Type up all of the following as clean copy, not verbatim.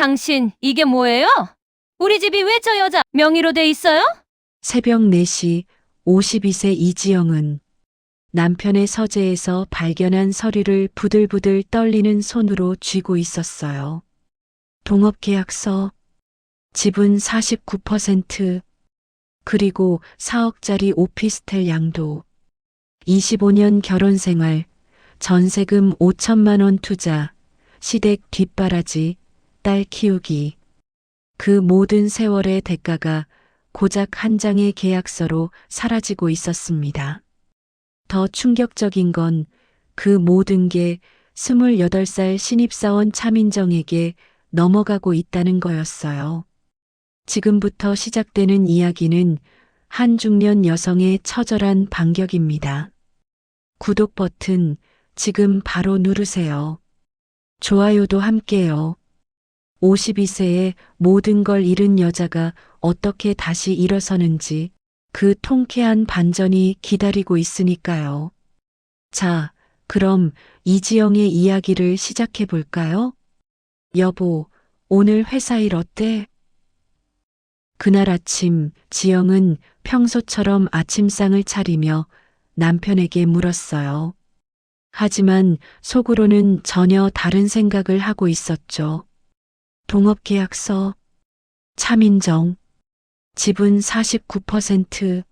당신, 이게 뭐예요? 우리 집이 왜 저 여자 명의로 돼 있어요? 새벽 4시 52세 이지영은 남편의 서재에서 발견한 서류를 부들부들 떨리는 손으로 쥐고 있었어요. 동업계약서, 지분 49%, 그리고 4억짜리 오피스텔 양도, 25년 결혼생활, 전세금 5천만 원 투자, 시댁 뒷바라지, 딸 키우기. 그 모든 세월의 대가가 고작 한 장의 계약서로 사라지고 있었습니다. 더 충격적인 건 그 모든 게 28살 신입사원 차민정에게 넘어가고 있다는 거였어요. 지금부터 시작되는 이야기는 한 중년 여성의 처절한 반격입니다. 구독 버튼 지금 바로 누르세요. 좋아요도 함께요. 52세에 모든 걸 잃은 여자가 어떻게 다시 일어서는지 그 통쾌한 반전이 기다리고 있으니까요. 자, 그럼 이지영의 이야기를 시작해 볼까요? 여보, 오늘 회사 일 어때? 그날 아침 지영은 평소처럼 아침상을 차리며 남편에게 물었어요. 하지만 속으로는 전혀 다른 생각을 하고 있었죠. 동업계약서, 차민정, 지분 49%,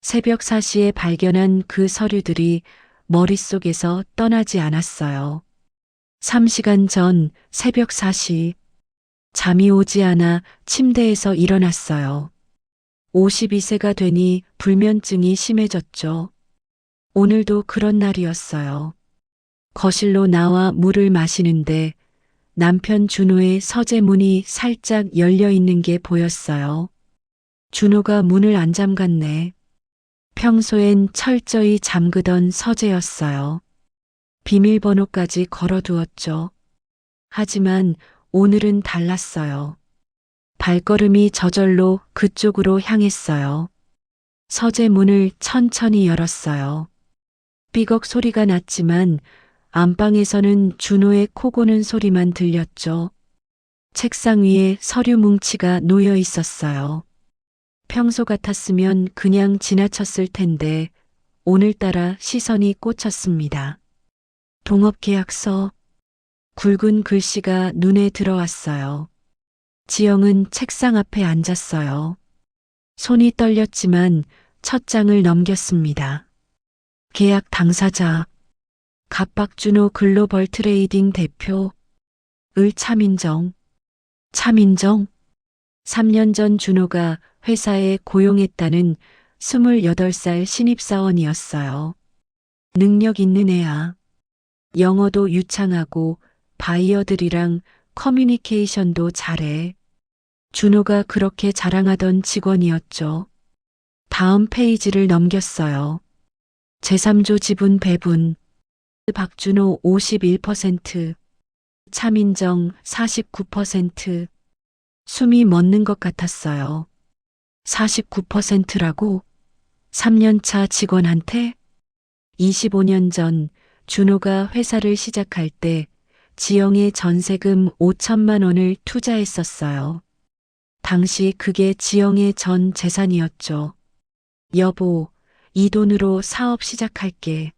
새벽 4시에 발견한 그 서류들이 머릿속에서 떠나지 않았어요. 3시간 전 새벽 4시, 잠이 오지 않아 침대에서 일어났어요. 52세가 되니 불면증이 심해졌죠. 오늘도 그런 날이었어요. 거실로 나와 물을 마시는데 남편 준호의 서재 문이 살짝 열려 있는 게 보였어요. 준호가 문을 안 잠갔네. 평소엔 철저히 잠그던 서재였어요. 비밀번호까지 걸어두었죠. 하지만 오늘은 달랐어요. 발걸음이 저절로 그쪽으로 향했어요. 서재 문을 천천히 열었어요. 삐걱 소리가 났지만 안방에서는 준호의 코 고는 소리만 들렸죠. 책상 위에 서류 뭉치가 놓여 있었어요. 평소 같았으면 그냥 지나쳤을 텐데 오늘따라 시선이 꽂혔습니다. 동업계약서, 굵은 글씨가 눈에 들어왔어요. 지영은 책상 앞에 앉았어요. 손이 떨렸지만 첫 장을 넘겼습니다. 계약 당사자, 갑박준호 글로벌 트레이딩 대표, 을 차민정. 차민정? 3년 전 준호가 회사에 고용했다는 28살 신입사원이었어요. 능력 있는 애야. 영어도 유창하고 바이어들이랑 커뮤니케이션도 잘해. 준호가 그렇게 자랑하던 직원이었죠. 다음 페이지를 넘겼어요. 제3조 지분 배분. 박준호 51%, 차민정 49%. 숨이 멎는 것 같았어요. 49%라고? 3년차 직원한테? 25년 전 준호가 회사를 시작할 때 지영의 전세금 5천만 원을 투자했었어요. 당시 그게 지영의 전 재산이었죠. 여보, 이 돈으로 사업 시작할게.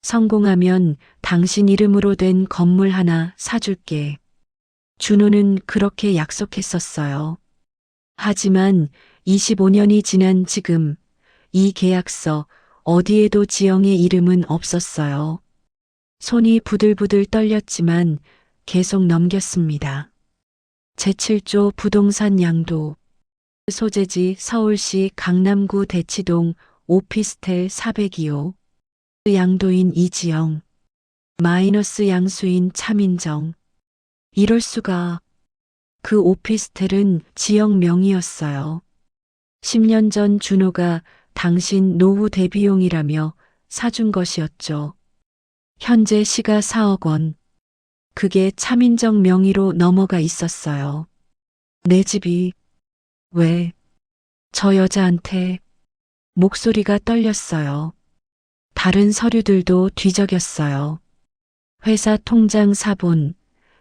성공하면 당신 이름으로 된 건물 하나 사줄게. 준호는 그렇게 약속했었어요. 하지만 25년이 지난 지금 이 계약서 어디에도 지영의 이름은 없었어요. 손이 부들부들 떨렸지만 계속 넘겼습니다. 제7조 부동산 양도. 소재지 서울시 강남구 대치동 오피스텔 402호. 양도인 이지영. 마이너스 양수인 차민정. 이럴 수가. 그 오피스텔은 지영 명의였어요. 10년 전 준호가 당신 노후 대비용이라며 사준 것이었죠. 현재 시가 4억 원. 그게 차민정 명의로 넘어가 있었어요. 내 집이 왜 저 여자한테. 목소리가 떨렸어요. 다른 서류들도 뒤적였어요. 회사 통장 사본,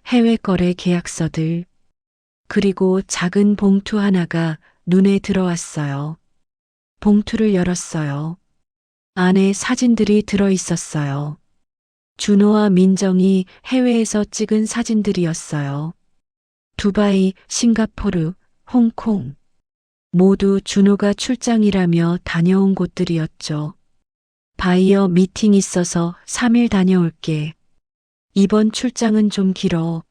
해외 거래 계약서들, 그리고 작은 봉투 하나가 눈에 들어왔어요. 봉투를 열었어요. 안에 사진들이 들어 있었어요. 준호와 민정이 해외에서 찍은 사진들이었어요. 두바이, 싱가포르, 홍콩. 모두 준호가 출장이라며 다녀온 곳들이었죠. 바이어 미팅 있어서 3일 다녀올게. 이번 출장은 좀 길어.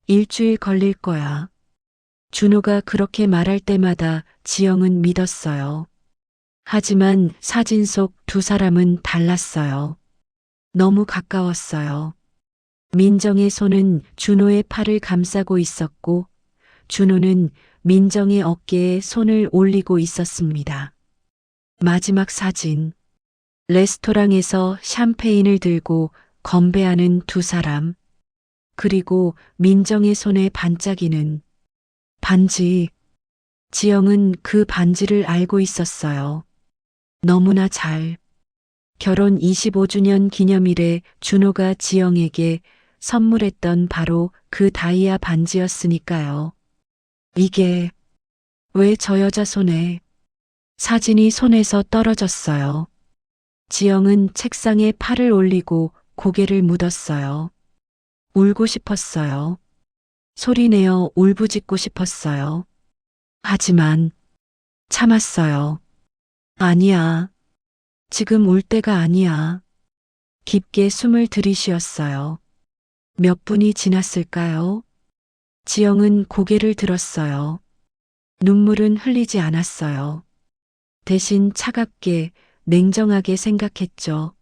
일주일 걸릴 거야. 준호가 그렇게 말할 때마다 지영은 믿었어요. 하지만 사진 속 두 사람은 달랐어요. 너무 가까웠어요. 민정의 손은 준호의 팔을 감싸고 있었고, 준호는 민정의 어깨에 손을 올리고 있었습니다. 마지막 사진. 레스토랑에서 샴페인을 들고 건배하는 두 사람. 그리고 민정의 손에 반짝이는 반지. 지영은 그 반지를 알고 있었어요. 너무나 잘. 결혼 25주년 기념일에 준호가 지영에게 선물했던 바로 그 다이아 반지였으니까요. 이게 왜 저 여자 손에? 사진이 손에서 떨어졌어요. 지영은 책상에 팔을 올리고 고개를 묻었어요. 울고 싶었어요. 소리내어 울부짖고 싶었어요. 하지만 참았어요. 아니야. 지금 울 때가 아니야. 깊게 숨을 들이쉬었어요. 몇 분이 지났을까요? 지영은 고개를 들었어요. 눈물은 흘리지 않았어요. 대신 차갑게, 냉정하게 생각했죠.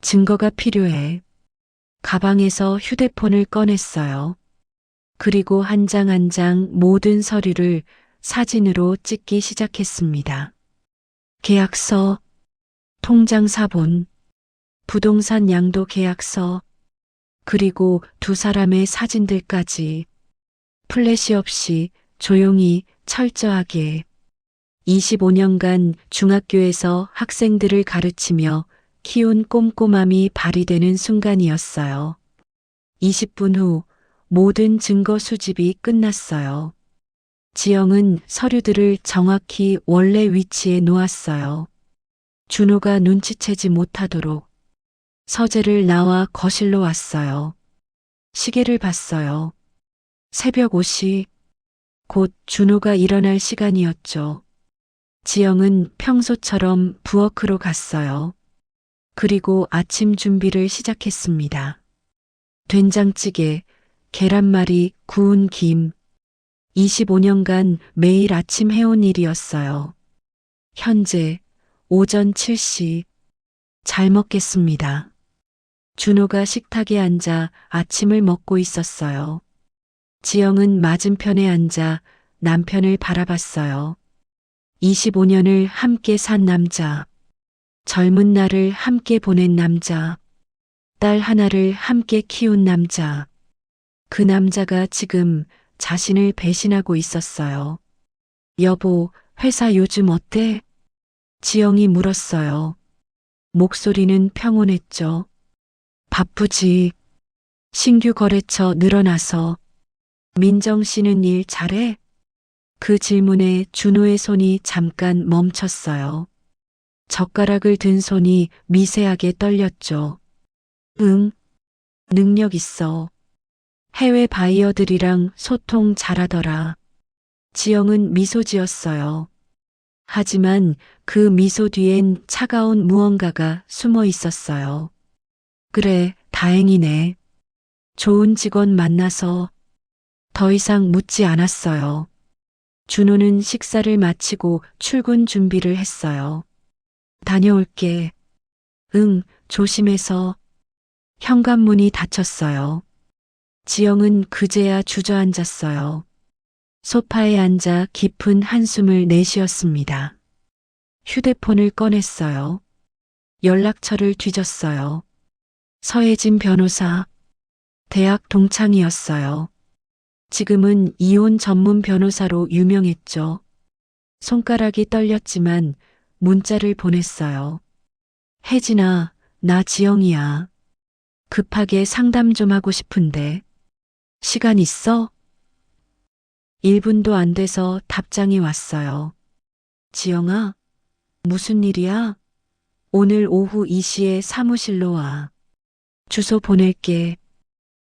증거가 필요해. 가방에서 휴대폰을 꺼냈어요. 그리고 한 장 한 장 모든 서류를 사진으로 찍기 시작했습니다. 계약서, 통장 사본, 부동산 양도 계약서, 그리고 두 사람의 사진들까지 플래시 없이 조용히 철저하게 25년간 중학교에서 학생들을 가르치며 키운 꼼꼼함이 발휘되는 순간이었어요. 20분 후 모든 증거 수집이 끝났어요. 지영은 서류들을 정확히 원래 위치에 놓았어요. 준호가 눈치채지 못하도록. 서재를 나와 거실로 왔어요. 시계를 봤어요. 새벽 5시. 곧 준호가 일어날 시간이었죠. 지영은 평소처럼 부엌으로 갔어요. 그리고 아침 준비를 시작했습니다. 된장찌개, 계란말이, 구운 김. 25년간 매일 아침 해온 일이었어요. 현재 오전 7시. 잘 먹겠습니다. 준호가 식탁에 앉아 아침을 먹고 있었어요. 지영은 맞은편에 앉아 남편을 바라봤어요. 25년을 함께 산 남자. 젊은 날을 함께 보낸 남자. 딸 하나를 함께 키운 남자. 그 남자가 지금 자신을 배신하고 있었어요. 여보, 회사 요즘 어때? 지영이 물었어요. 목소리는 평온했죠. 바쁘지. 신규 거래처 늘어나서. 민정 씨는 일 잘해? 그 질문에 준호의 손이 잠깐 멈췄어요. 젓가락을 든 손이 미세하게 떨렸죠. 응, 능력 있어. 해외 바이어들이랑 소통 잘하더라. 지영은 미소 지었어요. 하지만 그 미소 뒤엔 차가운 무언가가 숨어 있었어요. 그래, 다행이네. 좋은 직원 만나서 더 이상 묻지 않았어요. 준호는 식사를 마치고 출근 준비를 했어요. 다녀올게. 응, 조심해서. 현관문이 닫혔어요. 지영은 그제야 주저앉았어요. 소파에 앉아 깊은 한숨을 내쉬었습니다. 휴대폰을 꺼냈어요. 연락처를 뒤졌어요. 서혜진 변호사. 대학 동창이었어요. 지금은 이혼 전문 변호사로 유명했죠. 손가락이 떨렸지만 문자를 보냈어요. 혜진아, 나 지영이야. 급하게 상담 좀 하고 싶은데. 시간 있어? 1분도 안 돼서 답장이 왔어요. 지영아, 무슨 일이야? 오늘 오후 2시에 사무실로 와. 주소 보낼게.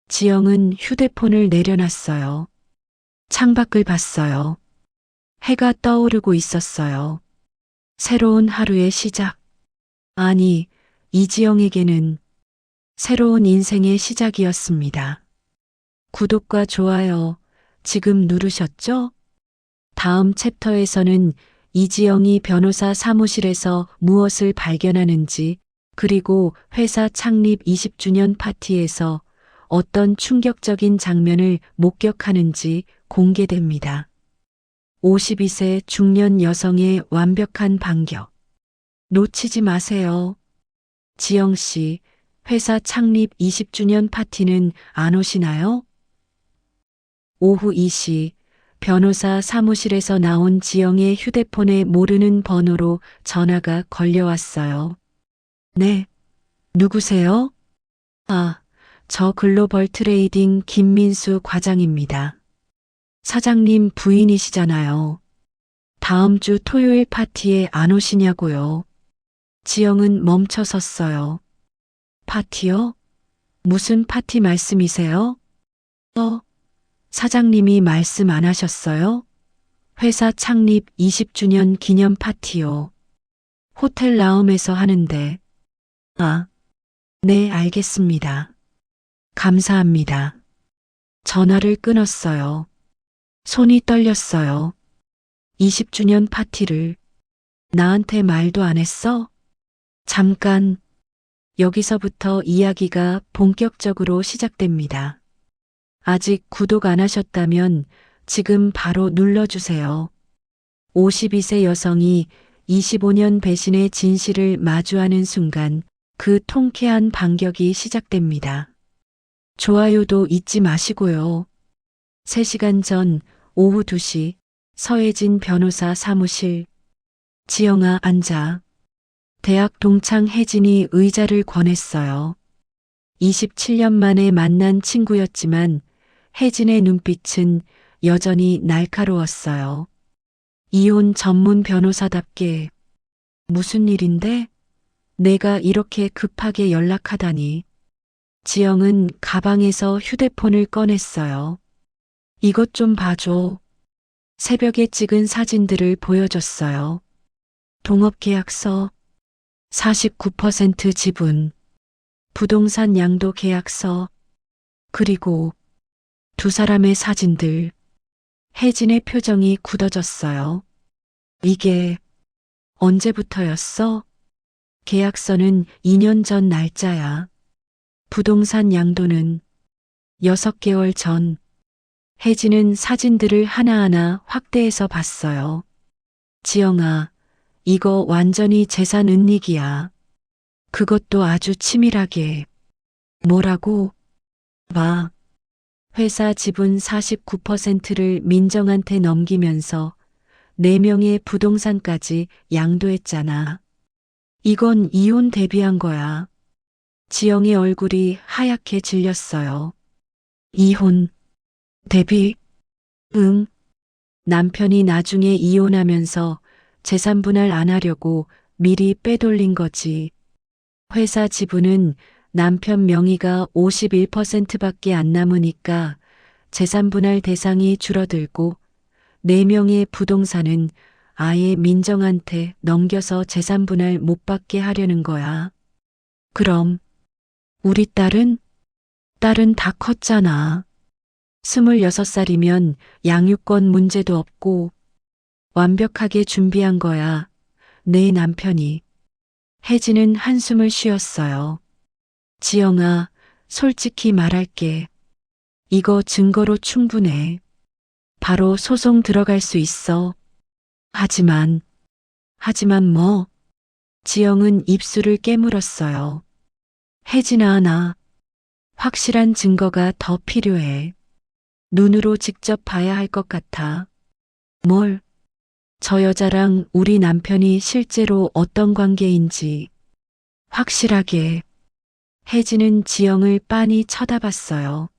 지영은 휴대폰을 내려놨어요. 창밖을 봤어요. 해가 떠오르고 있었어요. 새로운 하루의 시작. 아니, 이지영에게는 새로운 인생의 시작이었습니다. 구독과 좋아요 지금 누르셨죠? 다음 챕터에서는 이지영이 변호사 사무실에서 무엇을 발견하는지, 그리고 회사 창립 20주년 파티에서 어떤 충격적인 장면을 목격하는지 공개됩니다. 52세 중년 여성의 완벽한 반격. 놓치지 마세요. 지영 씨, 회사 창립 20주년 파티는 안 오시나요? 오후 2시 변호사 사무실에서 나온 지영의 휴대폰에 모르는 번호로 전화가 걸려왔어요. 네, 누구세요? 아, 저 글로벌 트레이딩 김민수 과장입니다. 사장님 부인이시잖아요. 다음 주 토요일 파티에 안 오시냐고요. 지영은 멈춰 섰어요. 파티요? 무슨 파티 말씀이세요? 사장님이 말씀 안 하셨어요? 회사 창립 20주년 기념 파티요. 호텔 라움에서 하는데. 아, 네, 알겠습니다. 감사합니다. 전화를 끊었어요. 손이 떨렸어요. 20주년 파티를 나한테 말도 안 했어? 잠깐. 여기서부터 이야기가 본격적으로 시작됩니다. 아직 구독 안 하셨다면 지금 바로 눌러주세요. 52세 여성이 25년 배신의 진실을 마주하는 순간 그 통쾌한 반격이 시작됩니다. 좋아요도 잊지 마시고요. 3시간 전 오후 2시 서혜진 변호사 사무실. 지영아, 앉아. 대학 동창 혜진이 의자를 권했어요. 27년 만에 만난 친구였지만 혜진의 눈빛은 여전히 날카로웠어요. 이혼 전문 변호사답게. 무슨 일인데? 내가 이렇게 급하게 연락하다니. 지영은 가방에서 휴대폰을 꺼냈어요. 이것 좀 봐줘. 새벽에 찍은 사진들을 보여줬어요. 동업계약서, 49% 지분, 부동산 양도 계약서, 그리고 두 사람의 사진들. 혜진의 표정이 굳어졌어요. 이게 언제부터였어? 계약서는 2년 전 날짜야. 부동산 양도는 6개월 전. 혜진은 사진들을 하나하나 확대해서 봤어요. 지영아, 이거 완전히 재산 은닉이야. 그것도 아주 치밀하게. 뭐라고? 봐. 회사 지분 49%를 민정한테 넘기면서 4명의 부동산까지 양도했잖아. 이건 이혼 대비한 거야. 지영의 얼굴이 하얗게 질렸어요. 이혼 대비? 응. 남편이 나중에 이혼하면서 재산 분할 안 하려고 미리 빼돌린 거지. 회사 지분은 남편 명의가 51%밖에 안 남으니까 재산 분할 대상이 줄어들고 4명의 부동산은 아예 민정한테 넘겨서 재산 분할 못 받게 하려는 거야. 그럼 우리 딸은 다 컸잖아. 26살이면 양육권 문제도 없고 완벽하게 준비한 거야. 내 남편이. 혜진은 한숨을 쉬었어요. 지영아, 솔직히 말할게. 이거 증거로 충분해. 바로 소송 들어갈 수 있어. 하지만 뭐? 지영은 입술을 깨물었어요. 혜진아, 나 확실한 증거가 더 필요해. 눈으로 직접 봐야 할 것 같아. 뭘? 저 여자랑 우리 남편이 실제로 어떤 관계인지 확실하게. 혜진은 지영을 빤히 쳐다봤어요.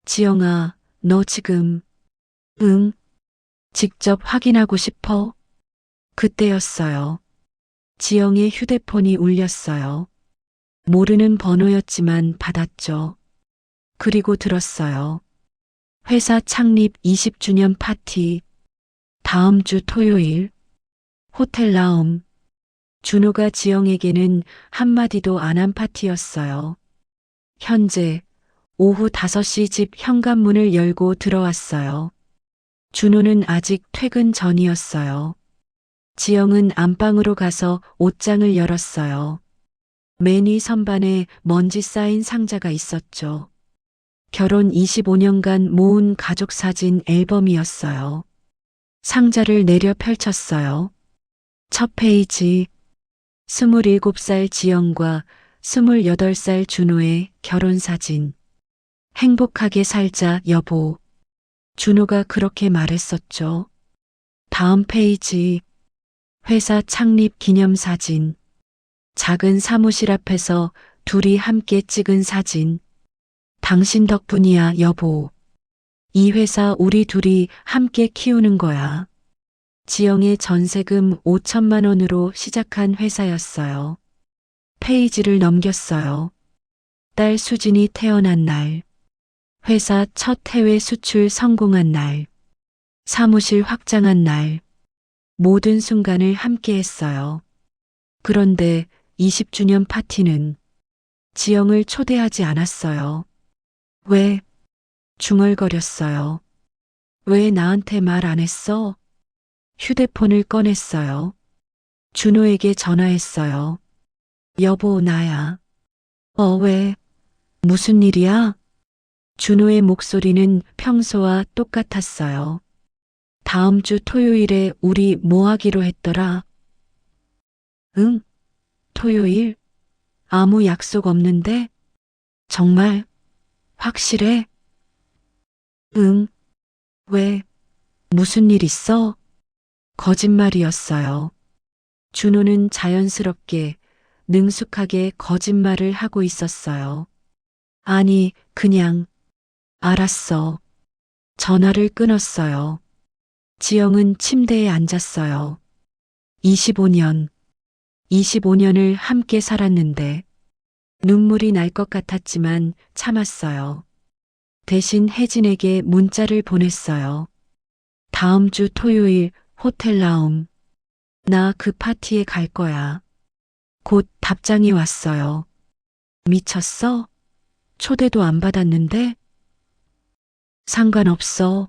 지영아, 너 지금, 응, 직접 확인하고 싶어? 그때였어요. 지영의 휴대폰이 울렸어요. 모르는 번호였지만 받았죠. 그리고 들었어요. 회사 창립 20주년 파티. 다음 주 토요일. 호텔 라움. 준호가 지영에게는 한마디도 안 한 파티였어요. 현재 오후 5시 집 현관문을 열고 들어왔어요. 준호는 아직 퇴근 전이었어요. 지영은 안방으로 가서 옷장을 열었어요. 맨 위 선반에 먼지 쌓인 상자가 있었죠. 결혼 25년간 모은 가족 사진 앨범이었어요. 상자를 내려 펼쳤어요. 첫 페이지. 27살 지영과 28살 준호의 결혼 사진. 행복하게 살자, 여보. 준호가 그렇게 말했었죠. 다음 페이지. 회사 창립 기념 사진. 작은 사무실 앞에서 둘이 함께 찍은 사진. 당신 덕분이야, 여보. 이 회사 우리 둘이 함께 키우는 거야. 지영의 전세금 5천만 원으로 시작한 회사였어요. 페이지를 넘겼어요. 딸 수진이 태어난 날. 회사 첫 해외 수출 성공한 날. 사무실 확장한 날. 모든 순간을 함께 했어요. 그런데 20주년 파티는 지영을 초대하지 않았어요. 왜? 중얼거렸어요. 왜 나한테 말 안 했어? 휴대폰을 꺼냈어요. 준호에게 전화했어요. 여보, 나야. 왜? 무슨 일이야? 준호의 목소리는 평소와 똑같았어요. 다음 주 토요일에 우리 뭐 하기로 했더라? 응? 토요일? 아무 약속 없는데? 정말? 확실해? 응. 왜? 무슨 일 있어? 거짓말이었어요. 준호는 자연스럽게, 능숙하게 거짓말을 하고 있었어요. 아니, 그냥, 알았어. 전화를 끊었어요. 지영은 침대에 앉았어요. 25년을 함께 살았는데, 눈물이 날 것 같았지만 참았어요. 대신 혜진에게 문자를 보냈어요. 다음 주 토요일 호텔 라움. 나 그 파티에 갈 거야. 곧 답장이 왔어요. 미쳤어? 초대도 안 받았는데? 상관없어.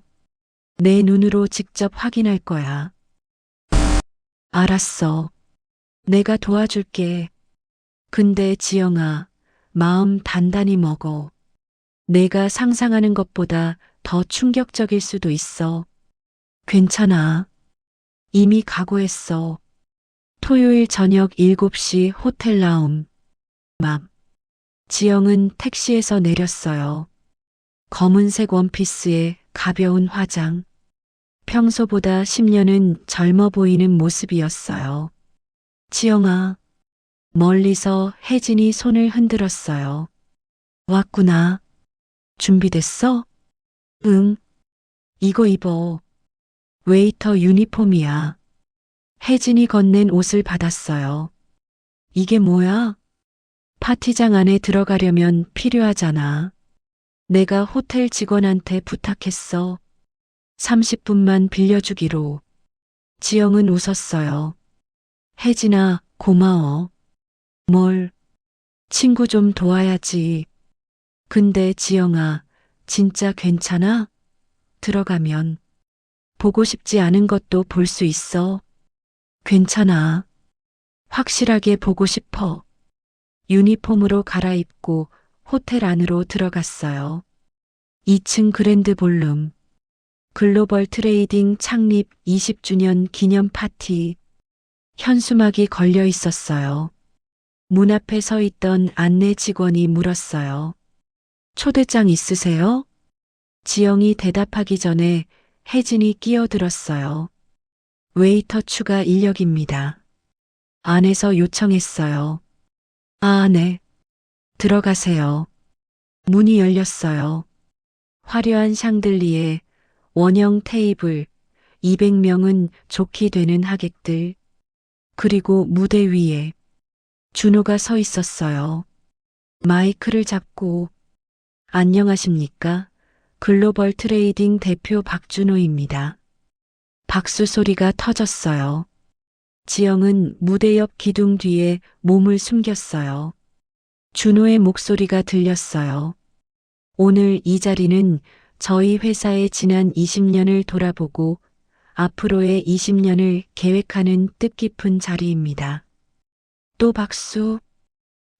내 눈으로 직접 확인할 거야. 알았어. 내가 도와줄게. 근데 지영아, 마음 단단히 먹어. 내가 상상하는 것보다 더 충격적일 수도 있어. 괜찮아. 이미 각오했어. 토요일 저녁 7시 호텔 라움. 맘. 지영은 택시에서 내렸어요. 검은색 원피스에 가벼운 화장. 평소보다 10년은 젊어 보이는 모습이었어요. 지영아. 멀리서 혜진이 손을 흔들었어요. 왔구나. 준비됐어? 응. 이거 입어. 웨이터 유니폼이야. 혜진이 건넨 옷을 받았어요. 이게 뭐야? 파티장 안에 들어가려면 필요하잖아. 내가 호텔 직원한테 부탁했어. 30분만 빌려주기로. 지영은 웃었어요. 혜진아, 고마워. 뭘? 친구 좀 도와야지. 근데 지영아, 진짜 괜찮아? 들어가면. 보고 싶지 않은 것도 볼 수 있어. 괜찮아. 확실하게 보고 싶어. 유니폼으로 갈아입고 호텔 안으로 들어갔어요. 2층 그랜드 볼룸. 글로벌 트레이딩 창립 20주년 기념 파티. 현수막이 걸려 있었어요. 문 앞에 서 있던 안내 직원이 물었어요. 초대장 있으세요? 지영이 대답하기 전에 혜진이 끼어들었어요. 웨이터 추가 인력입니다. 안에서 요청했어요. 아, 네. 들어가세요. 문이 열렸어요. 화려한 샹들리에, 원형 테이블, 200명은 좋게 되는 하객들. 그리고 무대 위에 준호가 서 있었어요. 마이크를 잡고 안녕하십니까? 글로벌 트레이딩 대표 박준호입니다. 박수 소리가 터졌어요. 지영은 무대 옆 기둥 뒤에 몸을 숨겼어요. 준호의 목소리가 들렸어요. 오늘 이 자리는 저희 회사의 지난 20년을 돌아보고 앞으로의 20년을 계획하는 뜻깊은 자리입니다. 또 박수.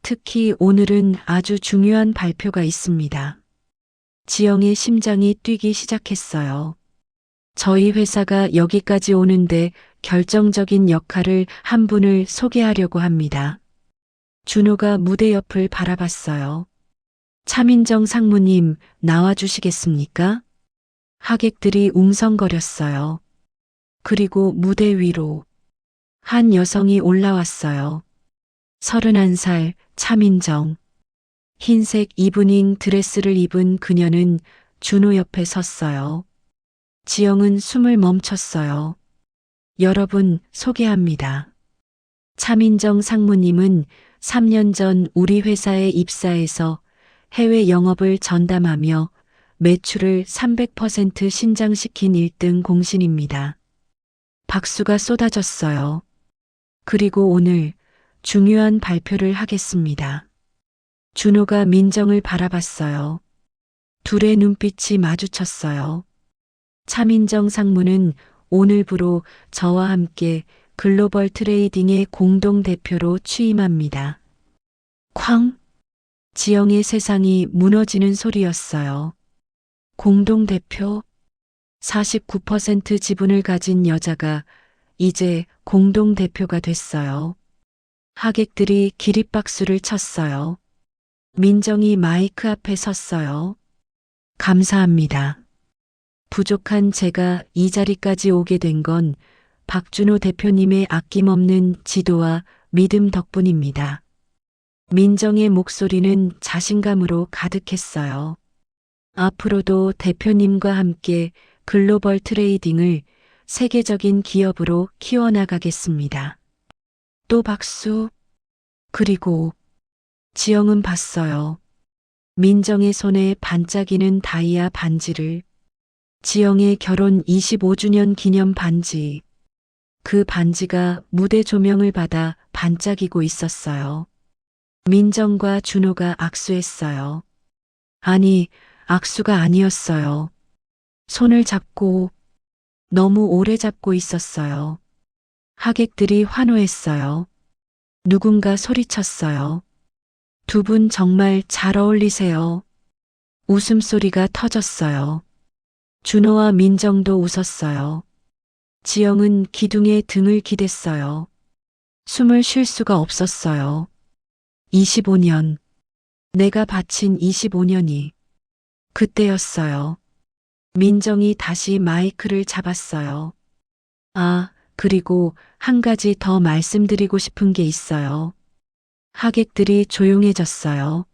특히 오늘은 아주 중요한 발표가 있습니다. 지영의 심장이 뛰기 시작했어요. 저희 회사가 여기까지 오는데 결정적인 역할을 한 분을 소개하려고 합니다. 준호가 무대 옆을 바라봤어요. 차민정 상무님 나와주시겠습니까? 하객들이 웅성거렸어요. 그리고 무대 위로 한 여성이 올라왔어요. 31살 차민정. 흰색 이브닝 드레스를 입은 그녀는 준호 옆에 섰어요. 지영은 숨을 멈췄어요. 여러분 소개합니다. 차민정 상무님은 3년 전 우리 회사에 입사해서 해외 영업을 전담하며 매출을 300% 신장시킨 1등 공신입니다. 박수가 쏟아졌어요. 그리고 오늘 중요한 발표를 하겠습니다. 준호가 민정을 바라봤어요. 둘의 눈빛이 마주쳤어요. 차민정 상무는 오늘부로 저와 함께 글로벌 트레이딩의 공동대표로 취임합니다. 쾅! 지영의 세상이 무너지는 소리였어요. 공동대표? 49% 지분을 가진 여자가 이제 공동대표가 됐어요. 하객들이 기립박수를 쳤어요. 민정이 마이크 앞에 섰어요. 감사합니다. 부족한 제가 이 자리까지 오게 된 건 박준호 대표님의 아낌없는 지도와 믿음 덕분입니다. 민정의 목소리는 자신감으로 가득했어요. 앞으로도 대표님과 함께 글로벌 트레이딩을 세계적인 기업으로 키워나가겠습니다. 또 박수. 그리고 지영은 봤어요. 민정의 손에 반짝이는 다이아 반지를. 지영의 결혼 25주년 기념 반지. 그 반지가 무대 조명을 받아 반짝이고 있었어요. 민정과 준호가 악수했어요. 아니, 악수가 아니었어요. 손을 잡고 너무 오래 잡고 있었어요. 하객들이 환호했어요. 누군가 소리쳤어요. 두 분 정말 잘 어울리세요. 웃음소리가 터졌어요. 준호와 민정도 웃었어요. 지영은 기둥에 등을 기댔어요. 숨을 쉴 수가 없었어요. 25년. 내가 바친 25년이 그때였어요. 민정이 다시 마이크를 잡았어요. 아, 그리고 한 가지 더 말씀드리고 싶은 게 있어요. 하객들이 조용해졌어요.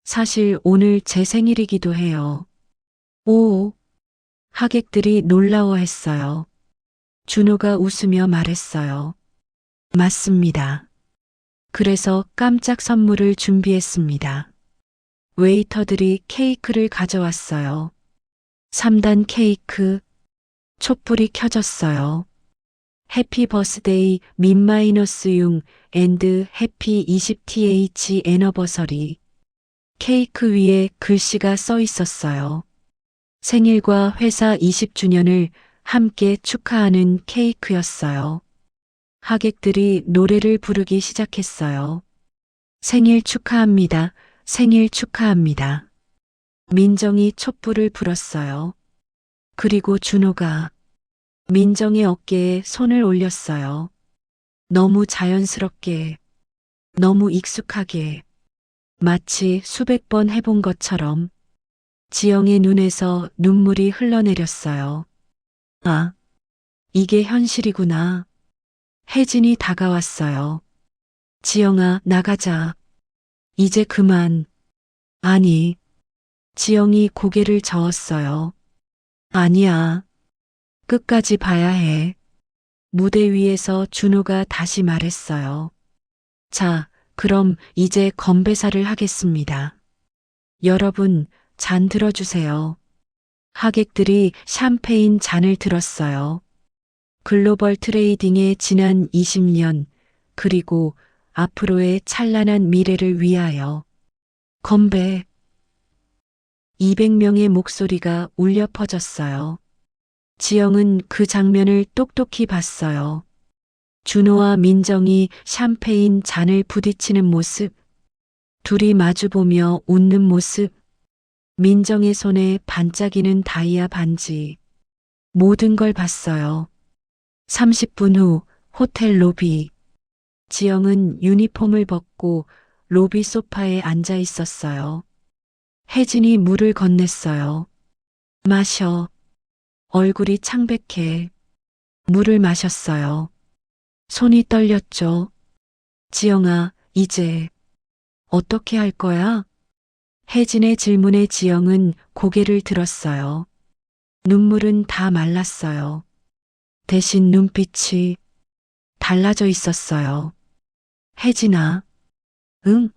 사실 오늘 제 생일이기도 해요. 오, 하객들이 놀라워했어요. 준호가 웃으며 말했어요. 맞습니다. 그래서 깜짝 선물을 준비했습니다. 웨이터들이 케이크를 가져왔어요. 3단 케이크, 촛불이 켜졌어요. 해피 버스데이 민마이너스 6 앤드 해피 20th 애너버서리. 케이크 위에 글씨가 써 있었어요. 생일과 회사 20주년을 함께 축하하는 케이크였어요. 하객들이 노래를 부르기 시작했어요. 생일 축하합니다. 생일 축하합니다. 민정이 촛불을 불었어요. 그리고 준호가 민정의 어깨에 손을 올렸어요. 너무 자연스럽게, 너무 익숙하게, 마치 수백 번 해본 것처럼. 지영의 눈에서 눈물이 흘러내렸어요. 아, 이게 현실이구나. 혜진이 다가왔어요. 지영아, 나가자. 이제 그만. 아니, 지영이 고개를 저었어요. 아니야. 끝까지 봐야 해. 무대 위에서 준호가 다시 말했어요. 자, 그럼 이제 건배사를 하겠습니다. 여러분, 잔 들어주세요. 하객들이 샴페인 잔을 들었어요. 글로벌 트레이딩의 지난 20년, 그리고 앞으로의 찬란한 미래를 위하여. 건배. 200명의 목소리가 울려 퍼졌어요. 지영은 그 장면을 똑똑히 봤어요. 준호와 민정이 샴페인 잔을 부딪히는 모습, 둘이 마주보며 웃는 모습, 민정의 손에 반짝이는 다이아 반지, 모든 걸 봤어요. 30분 후 호텔 로비. 지영은 유니폼을 벗고 로비 소파에 앉아 있었어요. 혜진이 물을 건넸어요. 마셔. 얼굴이 창백해. 물을 마셨어요. 손이 떨렸죠. 지영아, 이제 어떻게 할 거야? 혜진의 질문에 지영은 고개를 들었어요. 눈물은 다 말랐어요. 대신 눈빛이 달라져 있었어요. 혜진아, 응?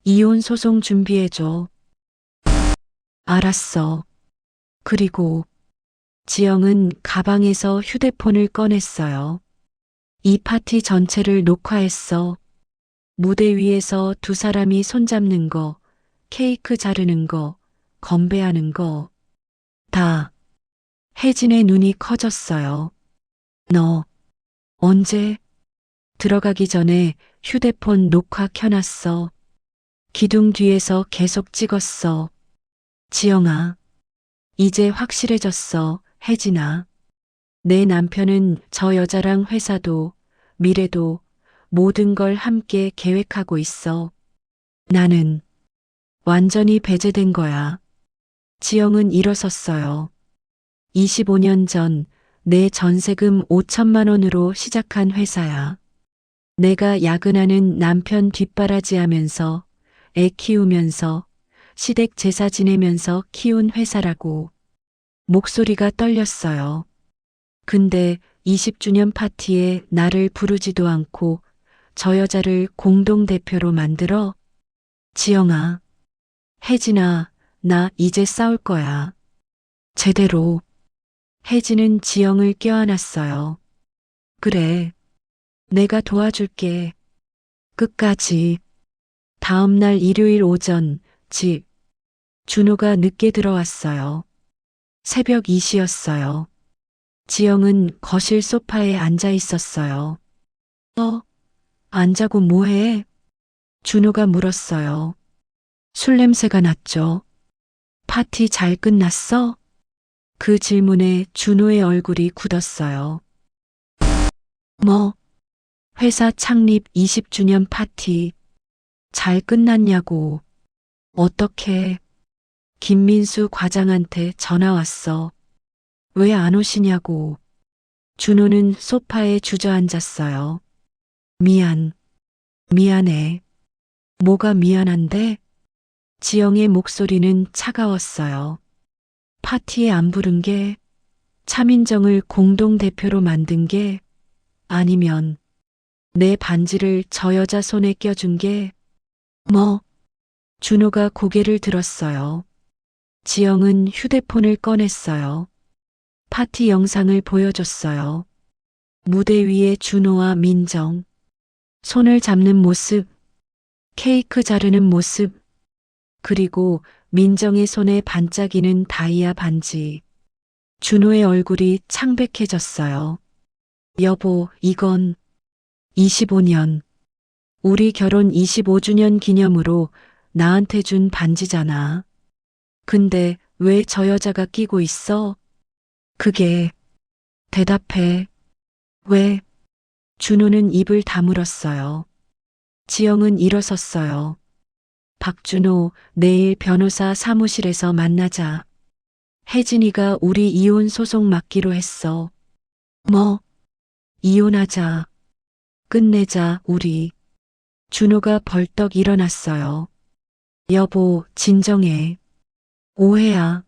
이혼 소송 준비해줘. 알았어. 그리고 지영은 가방에서 휴대폰을 꺼냈어요. 이 파티 전체를 녹화했어. 무대 위에서 두 사람이 손잡는 거, 케이크 자르는 거, 건배하는 거. 다. 혜진의 눈이 커졌어요. 너, 언제? 들어가기 전에 휴대폰 녹화 켜놨어. 기둥 뒤에서 계속 찍었어. 지영아, 이제 확실해졌어, 혜진아. 내 남편은 저 여자랑 회사도, 미래도, 모든 걸 함께 계획하고 있어. 나는 완전히 배제된 거야. 지영은 일어섰어요. 25년 전 내 전세금 5천만 원으로 시작한 회사야. 내가 야근하는 남편 뒷바라지하면서 애 키우면서 시댁 제사 지내면서 키운 회사라고. 목소리가 떨렸어요. 근데 20주년 파티에 나를 부르지도 않고 저 여자를 공동대표로 만들어? 지영아, 혜진아, 나 이제 싸울 거야. 제대로. 혜진은 지영을 껴안았어요. 그래, 내가 도와줄게. 끝까지. 다음 날 일요일 오전, 집. 준호가 늦게 들어왔어요. 새벽 2시였어요. 지영은 거실 소파에 앉아 있었어요. 안 자고 뭐해? 준호가 물었어요. 술 냄새가 났죠. 파티 잘 끝났어? 그 질문에 준호의 얼굴이 굳었어요. 뭐? 회사 창립 20주년 파티. 잘 끝났냐고. 어떻게? 김민수 과장한테 전화 왔어. 왜 안 오시냐고. 준호는 소파에 주저앉았어요. 미안해. 뭐가 미안한데? 지영의 목소리는 차가웠어요. 파티에 안 부른 게, 차민정을 공동대표로 만든 게, 아니면 내 반지를 저 여자 손에 껴준 게, 뭐? 준호가 고개를 들었어요. 지영은 휴대폰을 꺼냈어요. 파티 영상을 보여줬어요. 무대 위에 준호와 민정. 손을 잡는 모습, 케이크 자르는 모습, 그리고 민정의 손에 반짝이는 다이아 반지. 준호의 얼굴이 창백해졌어요. 여보, 이건 25년. 우리 결혼 25주년 기념으로 나한테 준 반지잖아. 근데 왜 저 여자가 끼고 있어? 그게. 대답해. 왜? 준호는 입을 다물었어요. 지영은 일어섰어요. 박준호, 내일 변호사 사무실에서 만나자. 혜진이가 우리 이혼 소송 맡기로 했어. 뭐? 이혼하자. 끝내자, 우리. 준호가 벌떡 일어났어요. 여보, 진정해. 오해야.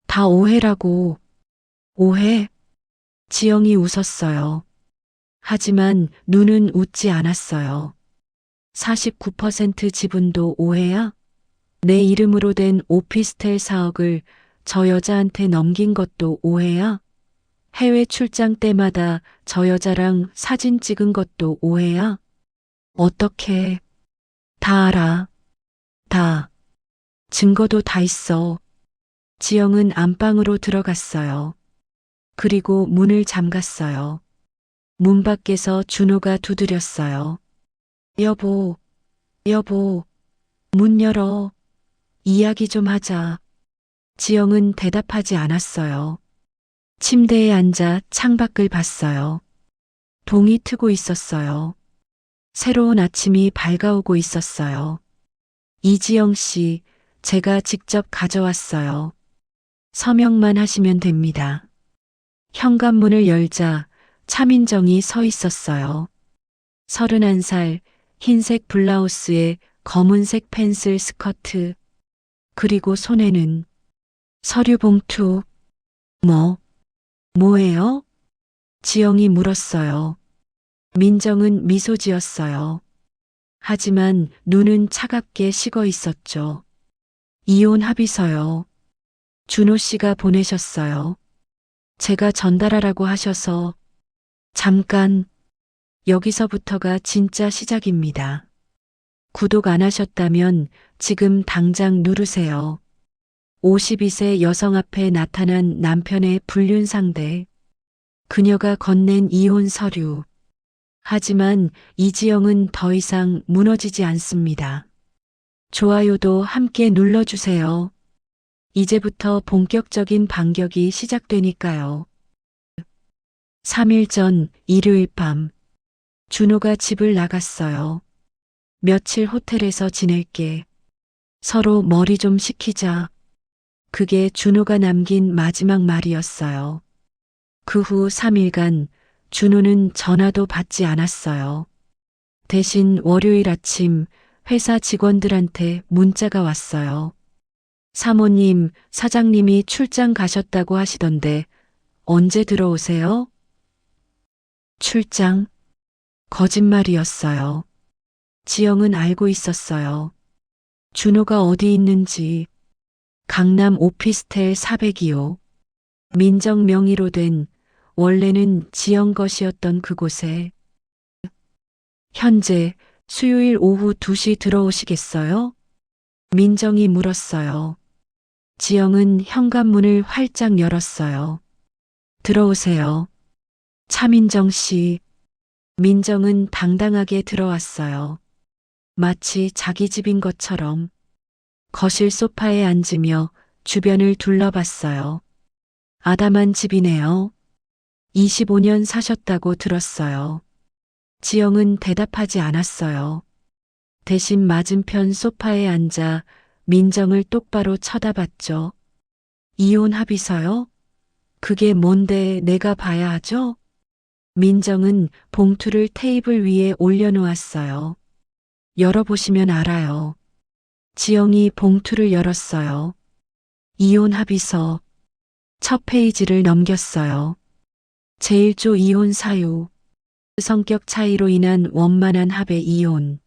다 오해라고. 오해? 지영이 웃었어요. 하지만 눈은 웃지 않았어요. 49% 지분도 오해야? 내 이름으로 된 오피스텔 4억을 저 여자한테 넘긴 것도 오해야? 해외 출장 때마다 저 여자랑 사진 찍은 것도 오해야? 어떻게? 다 알아. 다. 증거도 다 있어. 지영은 안방으로 들어갔어요. 그리고 문을 잠갔어요. 문 밖에서 준호가 두드렸어요. 여보, 여보, 문 열어. 이야기 좀 하자. 지영은 대답하지 않았어요. 침대에 앉아 창밖을 봤어요. 동이 트고 있었어요. 새로운 아침이 밝아오고 있었어요. 이지영 씨, 제가 직접 가져왔어요. 서명만 하시면 됩니다. 현관문을 열자 차민정이 서 있었어요. 31살, 흰색 블라우스에 검은색 펜슬 스커트, 그리고 손에는 서류 봉투. 뭐예요? 지영이 물었어요. 민정은 미소 지었어요. 하지만 눈은 차갑게 식어 있었죠. 이혼 합의서요. 준호 씨가 보내셨어요. 제가 전달하라고 하셔서. 잠깐. 여기서부터가 진짜 시작입니다. 구독 안 하셨다면 지금 당장 누르세요. 52세 여성 앞에 나타난 남편의 불륜 상대. 그녀가 건넨 이혼 서류. 하지만 이지영은 더 이상 무너지지 않습니다. 좋아요도 함께 눌러주세요. 이제부터 본격적인 반격이 시작되니까요. 3일 전 일요일 밤, 준호가 집을 나갔어요. 며칠 호텔에서 지낼게. 서로 머리 좀 식히자. 그게 준호가 남긴 마지막 말이었어요. 그 후 3일간 준호는 전화도 받지 않았어요. 대신 월요일 아침 회사 직원들한테 문자가 왔어요. 사모님, 사장님이 출장 가셨다고 하시던데 언제 들어오세요? 출장? 거짓말이었어요. 지영은 알고 있었어요. 준호가 어디 있는지. 강남 오피스텔 402호. 민정 명의로 된 원래는 지영 것이었던 그곳에. 현재 수요일 오후 2시 들어오시겠어요? 민정이 물었어요. 지영은 현관문을 활짝 열었어요. 들어오세요. 차민정 씨. 민정은 당당하게 들어왔어요. 마치 자기 집인 것처럼. 거실 소파에 앉으며 주변을 둘러봤어요. 아담한 집이네요. 25년 사셨다고 들었어요. 지영은 대답하지 않았어요. 대신 맞은편 소파에 앉아 민정을 똑바로 쳐다봤죠. 이혼 합의서요? 그게 뭔데 내가 봐야 하죠? 민정은 봉투를 테이블 위에 올려놓았어요. 열어보시면 알아요. 지영이 봉투를 열었어요. 이혼 합의서. 첫 페이지를 넘겼어요. 제1조 이혼 사유. 성격 차이로 인한 원만한 합의 이혼.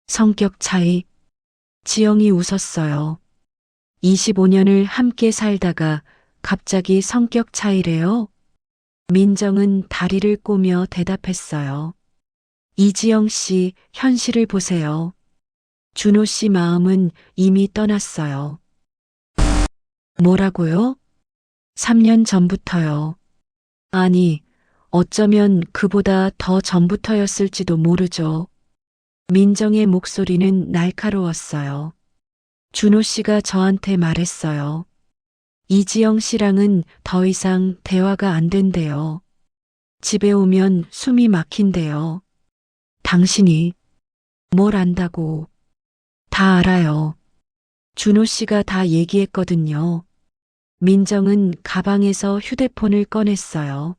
성격 차이. 지영이 웃었어요. 25년을 함께 살다가 갑자기 성격 차이래요? 민정은 다리를 꼬며 대답했어요. 이지영 씨, 현실을 보세요. 준호 씨 마음은 이미 떠났어요. 뭐라고요? 3년 전부터요. 아니, 어쩌면 그보다 더 전부터였을지도 모르죠. 민정의 목소리는 날카로웠어요. 준호 씨가 저한테 말했어요. 이지영 씨랑은 더 이상 대화가 안 된대요. 집에 오면 숨이 막힌대요. 당신이 뭘 안다고. 다 알아요. 준호 씨가 다 얘기했거든요. 민정은 가방에서 휴대폰을 꺼냈어요.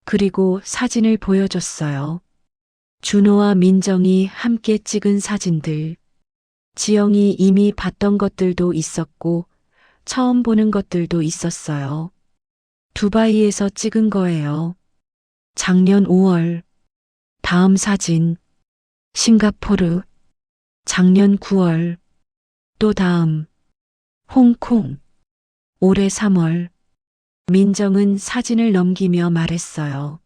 그리고 사진을 보여줬어요. 준호와 민정이 함께 찍은 사진들. 지영이 이미 봤던 것들도 있었고 처음 보는 것들도 있었어요. 두바이에서 찍은 거예요. 작년 5월. 다음 사진. 싱가포르. 작년 9월. 또 다음. 홍콩. 올해 3월. 민정은 사진을 넘기며 말했어요.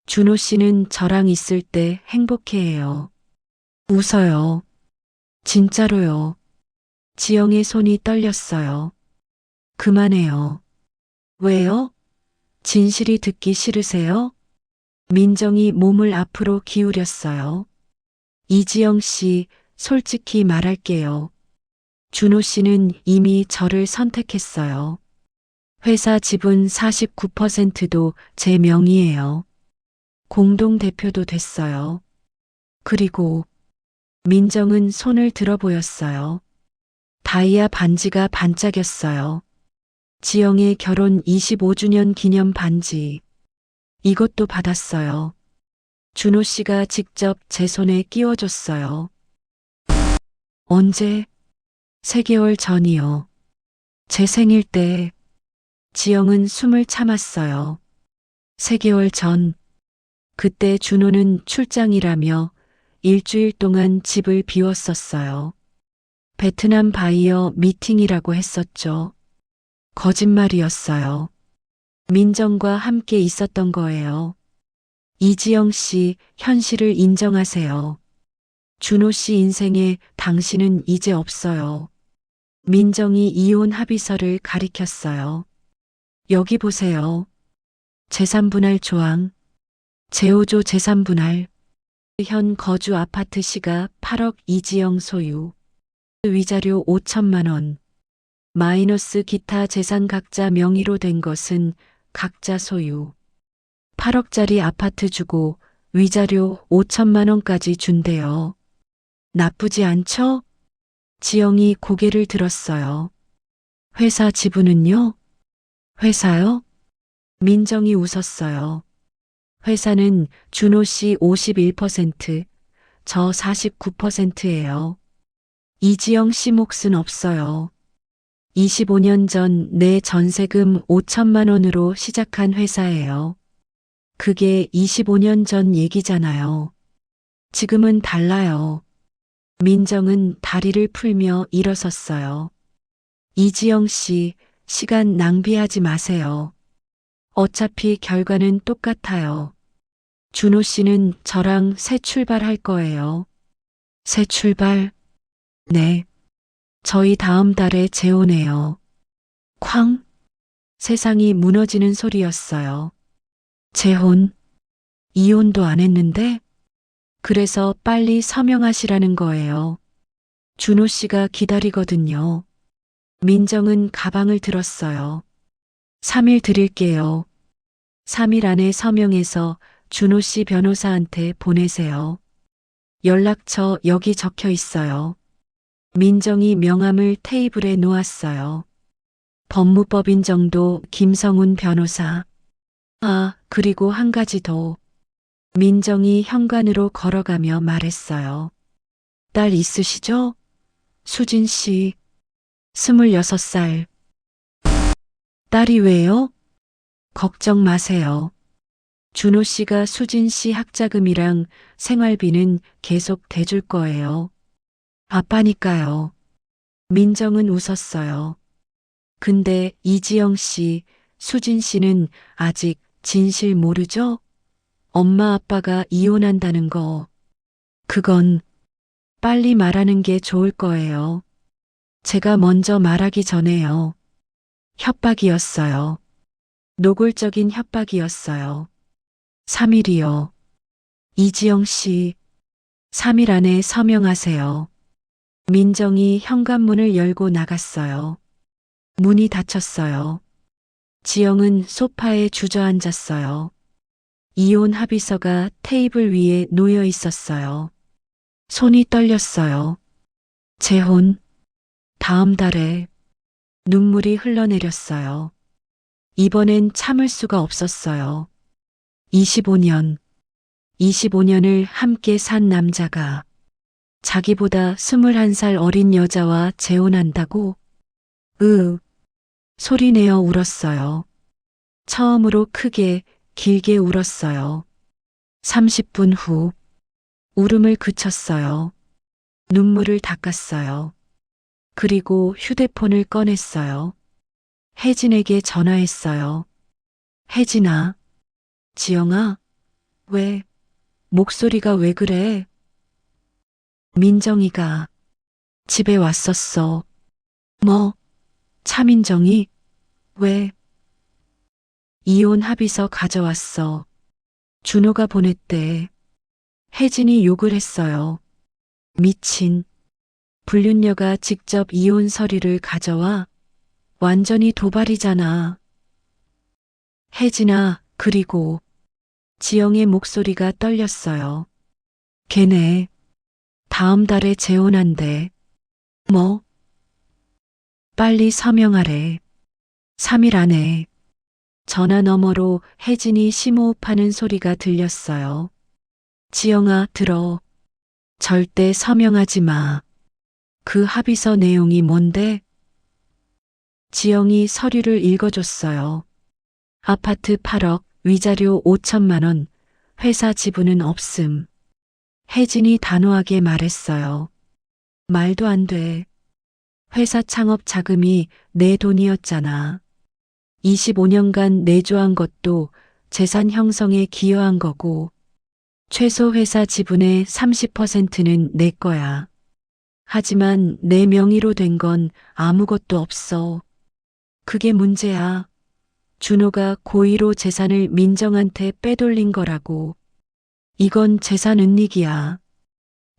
준호 씨는 저랑 있을 때 행복해해요. 웃어요. 진짜로요. 지영의 손이 떨렸어요. 그만해요. 왜요? 진실이 듣기 싫으세요? 민정이 몸을 앞으로 기울였어요. 이지영 씨, 솔직히 말할게요. 준호 씨는 이미 저를 선택했어요. 회사 지분 49%도 제 명의예요. 공동대표도 됐어요. 그리고 민정은 손을 들어 보였어요. 다이아 반지가 반짝였어요. 지영의 결혼 25주년 기념 반지. 이것도 받았어요. 준호 씨가 직접 제 손에 끼워줬어요. 언제? 3개월 전이요. 제 생일 때. 지영은 숨을 참았어요. 3개월 전. 그때 준호는 출장이라며 일주일 동안 집을 비웠었어요. 베트남 바이어 미팅이라고 했었죠. 거짓말이었어요. 민정과 함께 있었던 거예요. 이지영 씨, 현실을 인정하세요. 준호 씨 인생에 당신은 이제 없어요. 민정이 이혼 합의서를 가리켰어요. 여기 보세요. 재산분할 조항. 제5조 재산분할. 현 거주 아파트 시가 8억 이지영 소유. 위자료 5천만 원. 마이너스 기타 재산 각자 명의로 된 것은 각자 소유. 8억짜리 아파트 주고 위자료 5천만 원까지 준대요. 나쁘지 않죠? 지영이 고개를 들었어요. 회사 지분은요? 회사요? 민정이 웃었어요. 회사는 준호 씨 51%, 저 49%예요. 이지영 씨 몫은 없어요. 25년 전 내 전세금 5천만 원으로 시작한 회사예요. 그게 25년 전 얘기잖아요. 지금은 달라요. 민정은 다리를 풀며 일어섰어요. 이지영 씨, 시간 낭비하지 마세요. 어차피 결과는 똑같아요. 준호 씨는 저랑 새 출발할 거예요. 새 출발? 네. 저희 다음 달에 재혼해요. 쾅! 세상이 무너지는 소리였어요. 재혼? 이혼도 안 했는데? 그래서 빨리 서명하시라는 거예요. 준호 씨가 기다리거든요. 민정은 가방을 들었어요. 3일 드릴게요. 3일 안에 서명해서 준호 씨 변호사한테 보내세요. 연락처 여기 적혀 있어요. 민정이 명함을 테이블에 놓았어요. 법무법인 정도 김성훈 변호사. 아, 그리고 한 가지 더. 민정이 현관으로 걸어가며 말했어요. 딸 있으시죠? 수진 씨. 26살. 딸이 왜요? 걱정 마세요. 준호 씨가 수진 씨 학자금이랑 생활비는 계속 대줄 거예요. 아빠니까요. 민정은 웃었어요. 근데 이지영 씨, 수진 씨는 아직 진실 모르죠? 엄마 아빠가 이혼한다는 거. 그건 빨리 말하는 게 좋을 거예요. 제가 먼저 말하기 전에요. 협박이었어요. 노골적인 협박이었어요. 3일이요. 이지영 씨, 3일 안에 서명하세요. 민정이 현관문을 열고 나갔어요. 문이 닫혔어요. 지영은 소파에 주저앉았어요. 이혼 합의서가 테이블 위에 놓여 있었어요. 손이 떨렸어요. 재혼. 다음 달에. 눈물이 흘러내렸어요. 이번엔 참을 수가 없었어요. 25년. 25년을 함께 산 남자가 자기보다 21살 어린 여자와 재혼한다고? 소리내어 울었어요. 처음으로 크게, 길게 울었어요. 30분 후, 울음을 그쳤어요. 눈물을 닦았어요. 그리고 휴대폰을 꺼냈어요. 혜진에게 전화했어요. 혜진아, 지영아, 왜, 목소리가 왜 그래? 민정이가 집에 왔었어. 뭐, 차민정이? 왜? 이혼 합의서 가져왔어. 준호가 보냈대. 혜진이 욕을 했어요. 미친. 불륜녀가 직접 이혼 서류를 가져와? 완전히 도발이잖아. 혜진아, 그리고 지영의 목소리가 떨렸어요. 걔네 다음 달에 재혼한대. 뭐? 빨리 서명하래. 3일 안에. 전화 너머로 혜진이 심호흡하는 소리가 들렸어요. 지영아, 들어. 절대 서명하지 마. 그 합의서 내용이 뭔데? 지영이 서류를 읽어줬어요. 아파트 8억, 위자료 5천만 원, 회사 지분은 없음. 혜진이 단호하게 말했어요. 말도 안 돼. 회사 창업 자금이 내 돈이었잖아. 25년간 내조한 것도 재산 형성에 기여한 거고, 최소 회사 지분의 30%는 내 거야. 하지만 내 명의로 된 건 아무것도 없어. 그게 문제야. 준호가 고의로 재산을 민정한테 빼돌린 거라고. 이건 재산 은닉이야.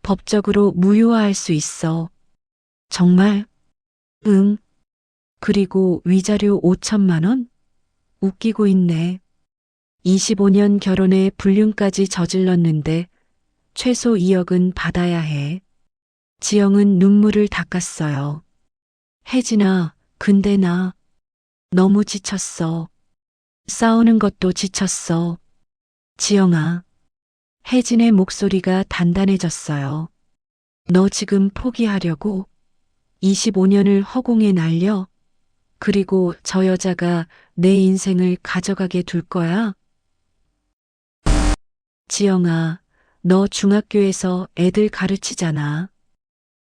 법적으로 무효화할 수 있어. 정말? 응. 그리고 위자료 5천만 원? 웃기고 있네. 25년 결혼에 불륜까지 저질렀는데 최소 2억은 받아야 해. 지영은 눈물을 닦았어요. 혜진아, 근데 나 너무 지쳤어. 싸우는 것도 지쳤어. 지영아. 혜진의 목소리가 단단해졌어요. 너 지금 포기하려고? 25년을 허공에 날려? 그리고 저 여자가 내 인생을 가져가게 둘 거야? 지영아, 너 중학교에서 애들 가르치잖아.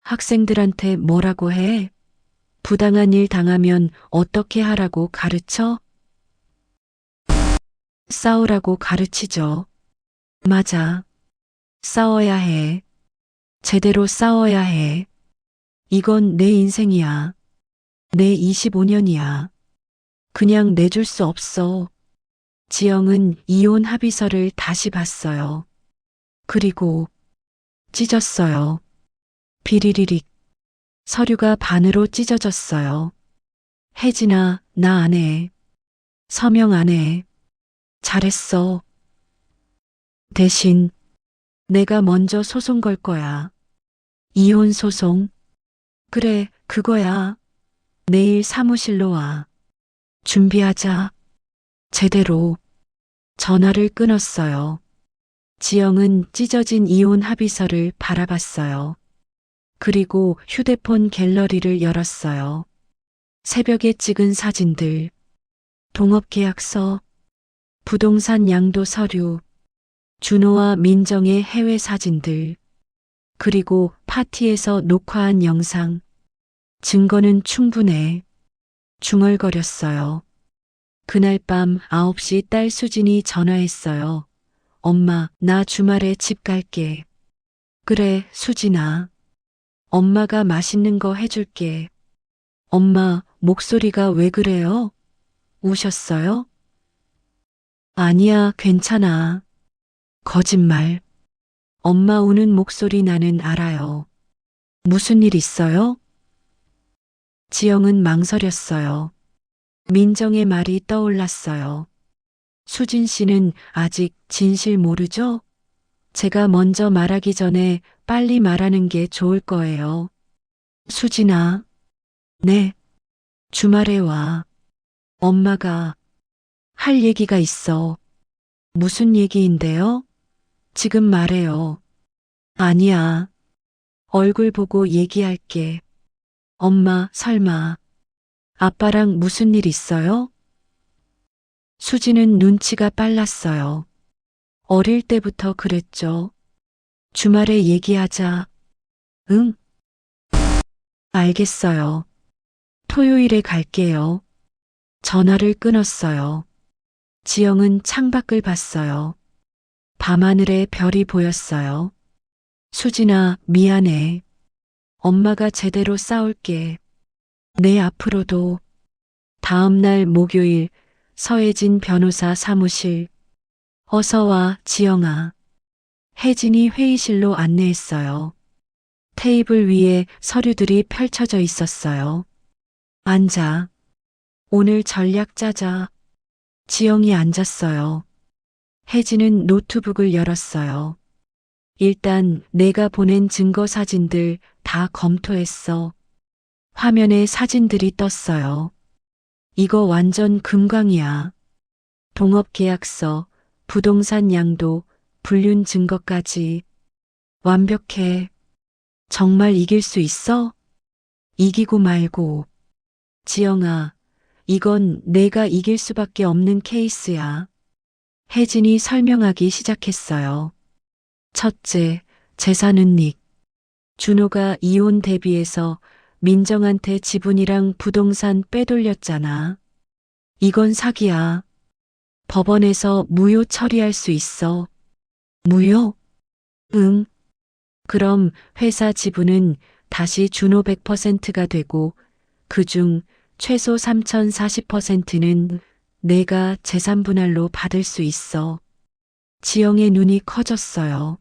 학생들한테 뭐라고 해? 부당한 일 당하면 어떻게 하라고 가르쳐? 싸우라고 가르치죠. 맞아. 싸워야 해. 제대로 싸워야 해. 이건 내 인생이야. 내 25년이야. 그냥 내줄 수 없어. 지영은 이혼 합의서를 다시 봤어요. 그리고 찢었어요. 비리리릭. 서류가 반으로 찢어졌어요. 혜진아, 나 안 해. 서명 안 해. 잘했어. 대신 내가 먼저 소송 걸 거야. 이혼 소송. 그래, 그거야. 내일 사무실로 와. 준비하자. 제대로. 전화를 끊었어요. 지영은 찢어진 이혼 합의서를 바라봤어요. 그리고 휴대폰 갤러리를 열었어요. 새벽에 찍은 사진들, 동업계약서, 부동산 양도 서류, 준호와 민정의 해외 사진들, 그리고 파티에서 녹화한 영상. 증거는 충분해. 중얼거렸어요. 그날 밤 9시 딸 수진이 전화했어요. 엄마, 나 주말에 집 갈게. 그래, 수진아. 엄마가 맛있는 거 해줄게. 엄마, 목소리가 왜 그래요? 우셨어요? 아니야, 괜찮아. 거짓말. 엄마 우는 목소리 나는 알아요. 무슨 일 있어요? 지영은 망설였어요. 민정의 말이 떠올랐어요. 수진 씨는 아직 진실 모르죠? 제가 먼저 말하기 전에 빨리 말하는 게 좋을 거예요. 수진아. 네. 주말에 와. 엄마가 할 얘기가 있어. 무슨 얘기인데요? 지금 말해요. 아니야. 얼굴 보고 얘기할게. 엄마, 설마. 아빠랑 무슨 일 있어요? 수지는 눈치가 빨랐어요. 어릴 때부터 그랬죠. 주말에 얘기하자. 응? 알겠어요. 토요일에 갈게요. 전화를 끊었어요. 지영은 창밖을 봤어요. 밤하늘에 별이 보였어요. 수진아, 미안해. 엄마가 제대로 싸울게. 내 앞으로도. 다음 날 목요일 서혜진 변호사 사무실. 어서 와, 지영아. 혜진이 회의실로 안내했어요. 테이블 위에 서류들이 펼쳐져 있었어요. 앉아. 오늘 전략 짜자. 지영이 앉았어요. 혜진은 노트북을 열었어요. 일단 내가 보낸 증거 사진들 다 검토했어. 화면에 사진들이 떴어요. 이거 완전 금광이야. 동업계약서, 부동산 양도, 불륜 증거까지. 완벽해. 정말 이길 수 있어? 이기고 말고. 지영아, 이건 내가 이길 수밖에 없는 케이스야. 혜진이 설명하기 시작했어요. 첫째, 재산은닉. 준호가 이혼 대비해서 민정한테 지분이랑 부동산 빼돌렸잖아. 이건 사기야. 법원에서 무효 처리할 수 있어. 무효? 응. 그럼 회사 지분은 다시 준호 100%가 되고 그중 최소 3040%는 내가 재산 분할로 받을 수 있어. 지영의 눈이 커졌어요.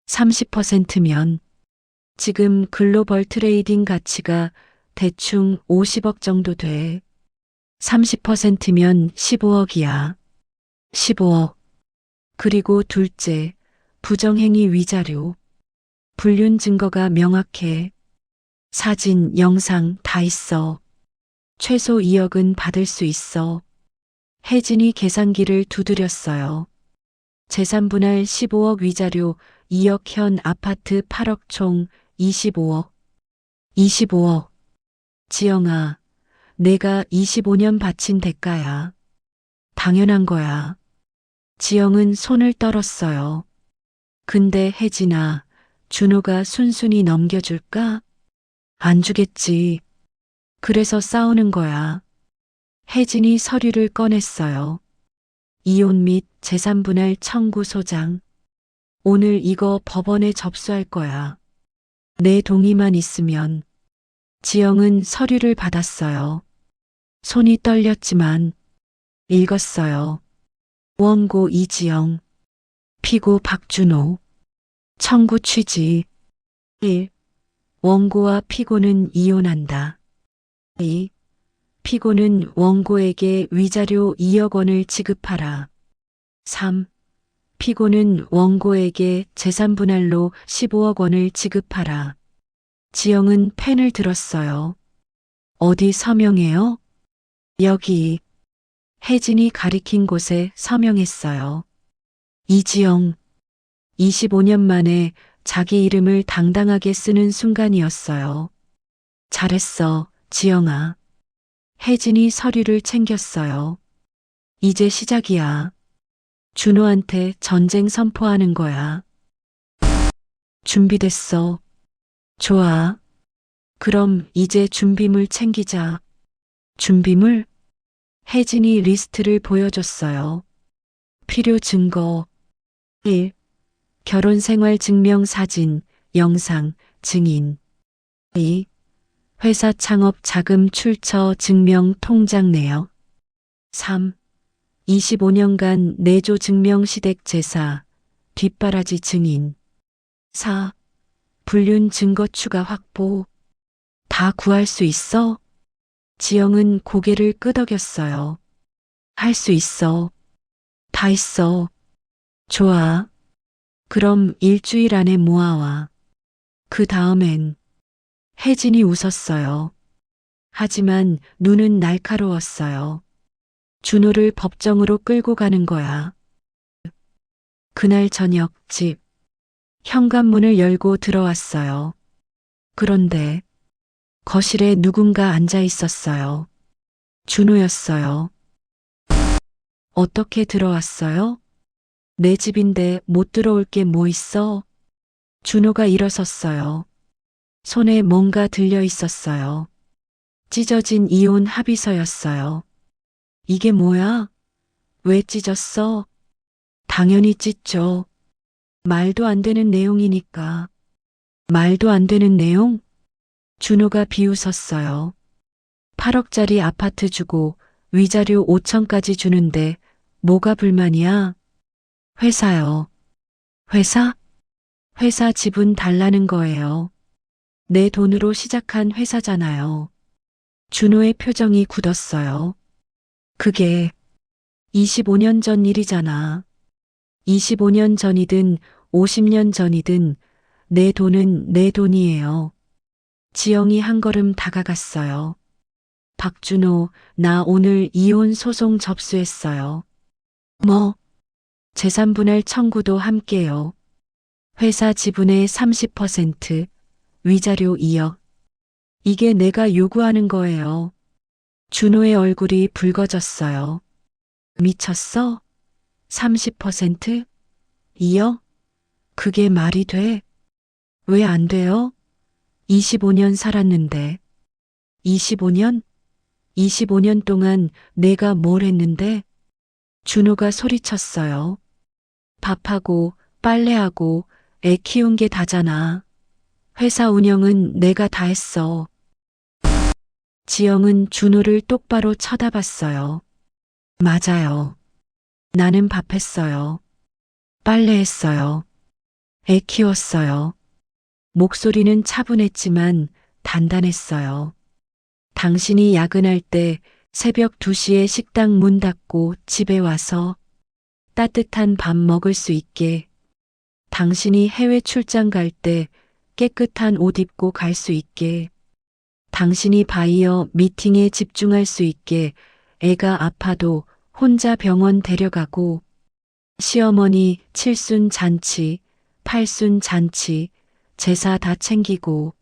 30%면 지금 글로벌 트레이딩 가치가 대충 50억 정도 돼. 30%면 15억이야. 15억. 그리고 둘째, 부정행위 위자료. 불륜 증거가 명확해. 사진, 영상 다 있어. 최소 2억은 받을 수 있어. 혜진이 계산기를 두드렸어요. 재산 분할 15억 위자료 2억 현 아파트 8억 총 25억. 25억. 지영아, 내가 25년 바친 대가야. 당연한 거야. 지영은 손을 떨었어요. 근데 혜진아, 준호가 순순히 넘겨줄까? 안 주겠지. 그래서 싸우는 거야. 혜진이 서류를 꺼냈어요. 이혼 및 재산 분할 청구 소장. 오늘 이거 법원에 접수할 거야. 내 동의만 있으면. 지영은 서류를 받았어요. 손이 떨렸지만 읽었어요. 원고 이지영, 피고 박준호, 청구 취지. 1. 원고와 피고는 이혼한다. 2. 피고는 원고에게 위자료 2억 원을 지급하라. 3. 피고는 원고에게 재산 분할로 15억 원을 지급하라. 지영은 펜을 들었어요. 어디 서명해요? 여기. 혜진이 가리킨 곳에 서명했어요. 이지영. 25년 만에 자기 이름을 당당하게 쓰는 순간이었어요. 잘했어, 지영아. 혜진이 서류를 챙겼어요. 이제 시작이야. 준호한테 전쟁 선포하는 거야. 준비됐어. 좋아. 그럼 이제 준비물 챙기자. 준비물? 혜진이 리스트를 보여줬어요. 필요 증거. 1. 결혼생활 증명 사진, 영상, 증인. 2. 회사 창업 자금 출처 증명 통장 내역. 3. 25년간 내조 증명 시댁 제사, 뒷바라지 증인. 4. 불륜 증거 추가 확보. 다 구할 수 있어? 지영은 고개를 끄덕였어요. 할 수 있어. 다 있어. 좋아. 그럼 일주일 안에 모아와. 그 다음엔 혜진이 웃었어요. 하지만 눈은 날카로웠어요. 준호를 법정으로 끌고 가는 거야. 그날 저녁 집. 현관문을 열고 들어왔어요. 그런데 거실에 누군가 앉아 있었어요. 준호였어요. 어떻게 들어왔어요? 내 집인데 못 들어올 게 뭐 있어? 준호가 일어섰어요. 손에 뭔가 들려 있었어요. 찢어진 이혼 합의서였어요. 이게 뭐야? 왜 찢었어? 당연히 찢죠. 말도 안 되는 내용이니까. 말도 안 되는 내용? 준호가 비웃었어요. 8억짜리 아파트 주고 위자료 5천까지 주는데 뭐가 불만이야? 회사요. 회사? 회사 지분 달라는 거예요. 내 돈으로 시작한 회사잖아요. 준호의 표정이 굳었어요. 그게 25년 전 일이잖아. 25년 전이든 50년 전이든 내 돈은 내 돈이에요. 지영이 한 걸음 다가갔어요. 박준호, 나 오늘 이혼 소송 접수했어요. 뭐? 재산분할 청구도 함께요. 회사 지분의 30%, 위자료 2억. 이게 내가 요구하는 거예요. 준호의 얼굴이 붉어졌어요. 미쳤어? 30%? 2억? 그게 말이 돼? 왜 안 돼요? 25년 살았는데. 25년? 25년 동안 내가 뭘 했는데? 준호가 소리쳤어요. 밥하고 빨래하고 애 키운 게 다잖아. 회사 운영은 내가 다 했어. 지영은 준호를 똑바로 쳐다봤어요. 맞아요. 나는 밥했어요. 빨래했어요. 애 키웠어요. 목소리는 차분했지만 단단했어요. 당신이 야근할 때 새벽 2시에 식당 문 닫고 집에 와서 따뜻한 밥 먹을 수 있게, 당신이 해외 출장 갈 때 깨끗한 옷 입고 갈 수 있게, 당신이 바이어 미팅에 집중할 수 있게 애가 아파도 혼자 병원 데려가고, 시어머니 칠순 잔치, 팔순 잔치, 제사 다 챙기고,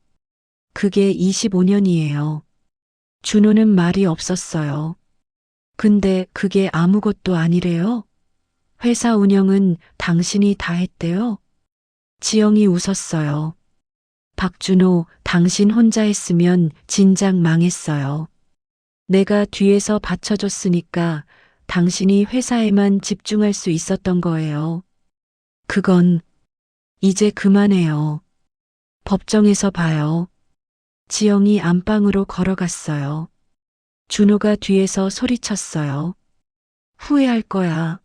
그게 25년이에요. 준호는 말이 없었어요. 근데 그게 아무것도 아니래요? 회사 운영은 당신이 다 했대요? 지영이 웃었어요. 박준호, 당신 혼자 했으면 진작 망했어요. 내가 뒤에서 받쳐줬으니까 당신이 회사에만 집중할 수 있었던 거예요. 그건 이제 그만해요. 법정에서 봐요. 지영이 안방으로 걸어갔어요. 준호가 뒤에서 소리쳤어요. 후회할 거야.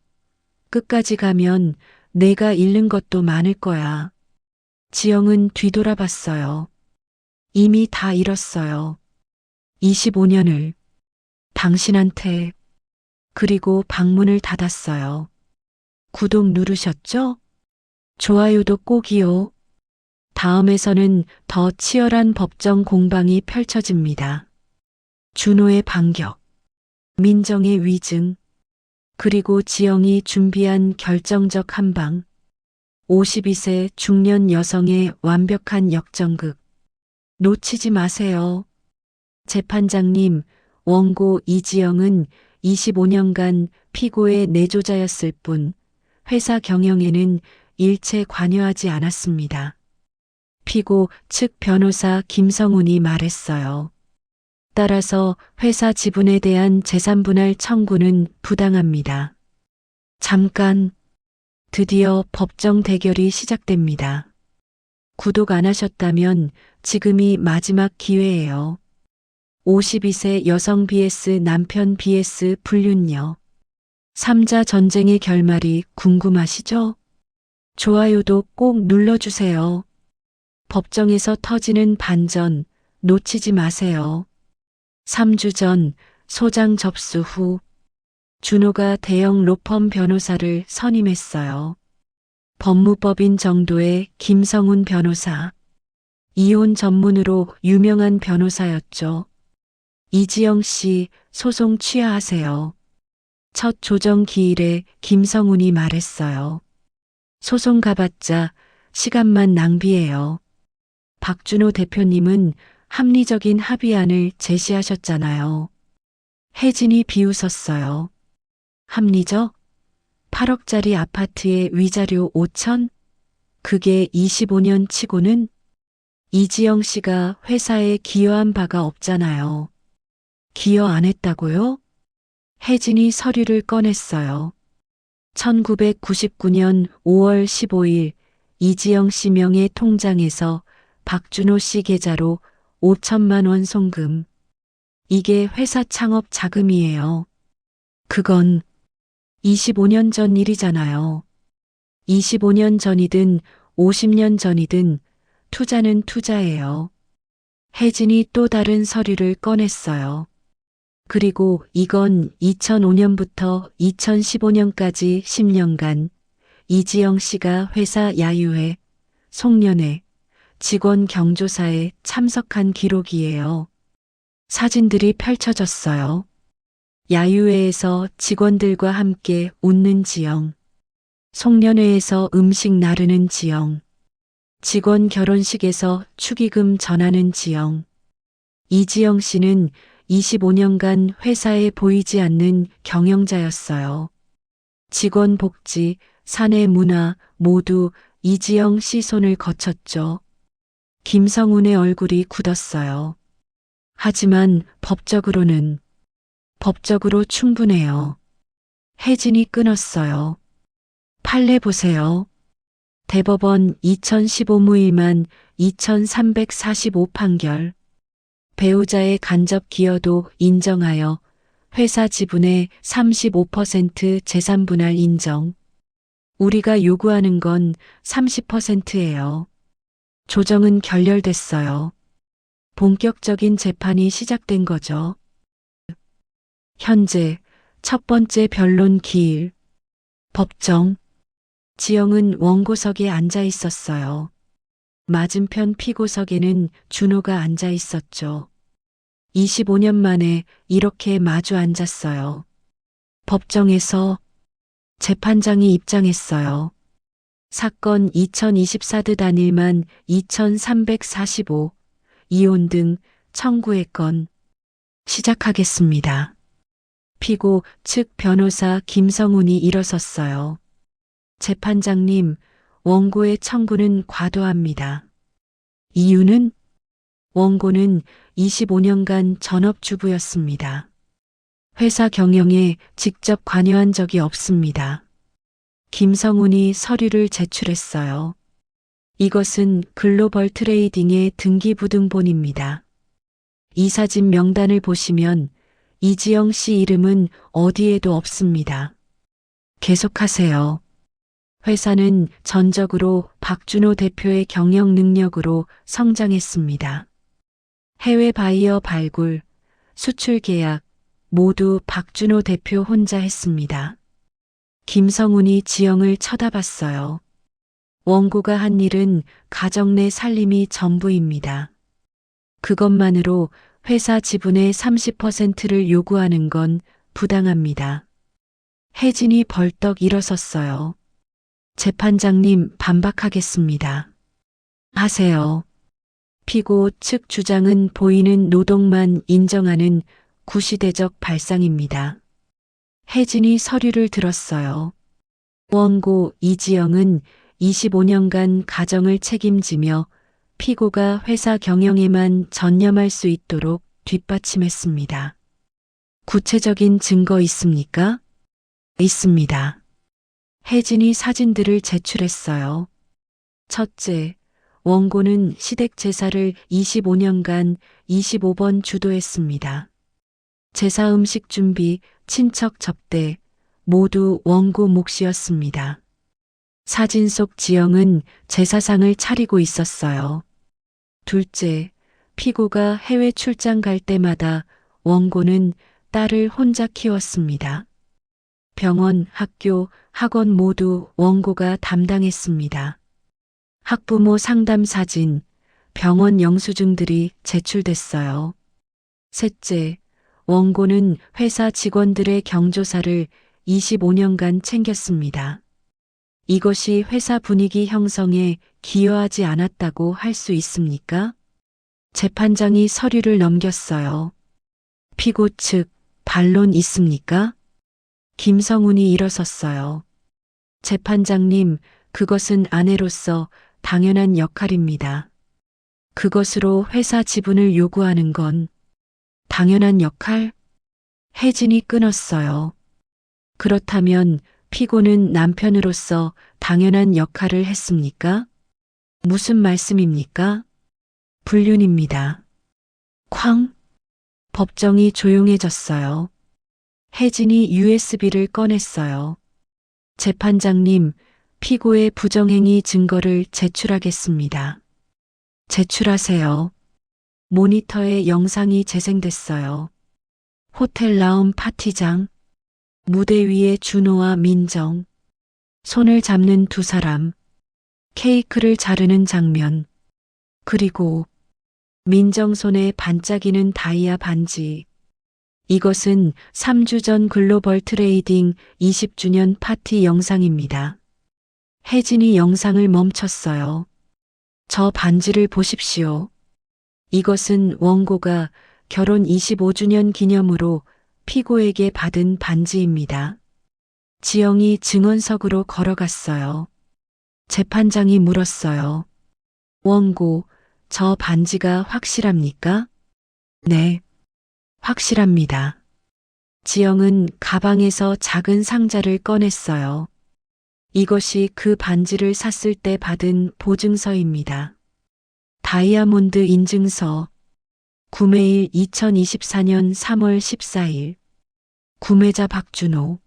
끝까지 가면 내가 잃는 것도 많을 거야. 지영은 뒤돌아봤어요. 이미 다 잃었어요. 25년을. 당신한테. 그리고 방문을 닫았어요. 구독 누르셨죠? 좋아요도 꼭이요. 다음에서는 더 치열한 법정 공방이 펼쳐집니다. 준호의 반격, 민정의 위증, 그리고 지영이 준비한 결정적 한방. 52세 중년 여성의 완벽한 역전극. 놓치지 마세요. 재판장님, 원고 이지영은 25년간 피고의 내조자였을 뿐 회사 경영에는 일체 관여하지 않았습니다. 피고 측 변호사 김성훈이 말했어요. 따라서 회사 지분에 대한 재산분할 청구는 부당합니다. 잠깐, 드디어 법정 대결이 시작됩니다. 구독 안 하셨다면 지금이 마지막 기회예요. 52세 여성 vs 남편 vs 불륜녀. 3자 전쟁의 결말이 궁금하시죠? 좋아요도 꼭 눌러주세요. 법정에서 터지는 반전 놓치지 마세요. 3주 전 소장 접수 후 준호가 대형 로펌 변호사를 선임했어요. 법무법인 정도의 김성훈 변호사. 이혼 전문으로 유명한 변호사였죠. 이지영 씨 소송 취하하세요. 첫 조정 기일에 김성훈이 말했어요. 소송 가봤자 시간만 낭비해요. 박준호 대표님은 합리적인 합의안을 제시하셨잖아요. 혜진이 비웃었어요. 합리적? 8억짜리 아파트에 위자료 5천? 그게 25년 치고는 이지영 씨가 회사에 기여한 바가 없잖아요. 기여 안 했다고요? 혜진이 서류를 꺼냈어요. 1999년 5월 15일 이지영 씨 명의 통장에서 박준호 씨 계좌로 5천만 원 송금. 이게 회사 창업 자금이에요. 그건 25년 전 일이잖아요. 25년 전이든 50년 전이든 투자는 투자예요. 혜진이 또 다른 서류를 꺼냈어요. 그리고 이건 2005년부터 2015년까지 10년간 이지영 씨가 회사 야유회, 송년회, 직원 경조사에 참석한 기록이에요. 사진들이 펼쳐졌어요. 야유회에서 직원들과 함께 웃는 지영, 송년회에서 음식 나르는 지영, 직원 결혼식에서 축의금 전하는 지영. 이지영 씨는 25년간 회사에 보이지 않는 경영자였어요. 직원 복지, 사내 문화 모두 이지영 씨 손을 거쳤죠. 김성운의 얼굴이 굳었어요. 하지만 법적으로 충분해요. 혜진이 끊었어요. 판례 보세요. 대법원 2015무일만 2345 판결. 배우자의 간접 기여도 인정하여 회사 지분의 35% 재산 분할 인정. 우리가 요구하는 건 30%예요. 조정은 결렬됐어요. 본격적인 재판이 시작된 거죠. 현재 첫 번째 변론 기일. 법정. 지영은 원고석에 앉아 있었어요. 맞은편 피고석에는 준호가 앉아 있었죠. 25년 만에 이렇게 마주 앉았어요. 법정에서 재판장이 입장했어요. 사건 2024드 단일만 2345, 이혼 등 청구의 건 시작하겠습니다. 피고 측 변호사 김성운이 일어섰어요. 재판장님, 원고의 청구는 과도합니다. 이유는? 원고는 25년간 전업주부였습니다. 회사 경영에 직접 관여한 적이 없습니다. 김성운이 서류를 제출했어요. 이것은 글로벌 트레이딩의 등기부등본입니다. 이 사진 명단을 보시면 이지영 씨 이름은 어디에도 없습니다. 계속하세요. 회사는 전적으로 박준호 대표의 경영 능력으로 성장했습니다. 해외 바이어 발굴, 수출 계약 모두 박준호 대표 혼자 했습니다. 김성운이 지영을 쳐다봤어요. 원고가 한 일은 가정 내 살림이 전부입니다. 그것만으로 회사 지분의 30%를 요구하는 건 부당합니다. 혜진이 벌떡 일어섰어요. 재판장님, 반박하겠습니다. 하세요. 피고 측 주장은 보이는 노동만 인정하는 구시대적 발상입니다. 혜진이 서류를 들었어요. 원고 이지영은 25년간 가정을 책임지며 피고가 회사 경영에만 전념할 수 있도록 뒷받침했습니다. 구체적인 증거 있습니까? 있습니다. 혜진이 사진들을 제출했어요. 첫째, 원고는 시댁 제사를 25년간 25번 주도했습니다. 제사 음식 준비, 친척 접대 모두 원고 몫이었습니다. 사진 속 지영은 제사상을 차리고 있었어요. 둘째, 피고가 해외 출장 갈 때마다 원고는 딸을 혼자 키웠습니다. 병원, 학교, 학원 모두 원고가 담당했습니다. 학부모 상담 사진, 병원 영수증들이 제출됐어요. 셋째, 원고는 회사 직원들의 경조사를 25년간 챙겼습니다. 이것이 회사 분위기 형성에 기여하지 않았다고 할 수 있습니까? 재판장이 서류를 넘겼어요. 피고 측, 반론 있습니까? 김성훈이 일어섰어요. 재판장님, 그것은 아내로서 당연한 역할입니다. 그것으로 회사 지분을 요구하는 건 당연한 역할? 혜진이 끊었어요. 그렇다면 피고는 남편으로서 당연한 역할을 했습니까? 무슨 말씀입니까? 불륜입니다. 쾅! 법정이 조용해졌어요. 혜진이 USB를 꺼냈어요. 재판장님, 피고의 부정행위 증거를 제출하겠습니다. 제출하세요. 모니터에 영상이 재생됐어요. 호텔 라움 파티장, 무대 위에 준호와 민정, 손을 잡는 두 사람, 케이크를 자르는 장면, 그리고 민정 손에 반짝이는 다이아 반지. 이것은 3주 전 글로벌 트레이딩 20주년 파티 영상입니다. 혜진이 영상을 멈췄어요. 저 반지를 보십시오. 이것은 원고가 결혼 25주년 기념으로 피고에게 받은 반지입니다. 지영이 증언석으로 걸어갔어요. 재판장이 물었어요. 원고, 저 반지가 확실합니까? 네, 확실합니다. 지영은 가방에서 작은 상자를 꺼냈어요. 이것이 그 반지를 샀을 때 받은 보증서입니다. 다이아몬드 인증서. 구매일 2024년 3월 14일. 구매자 박준호.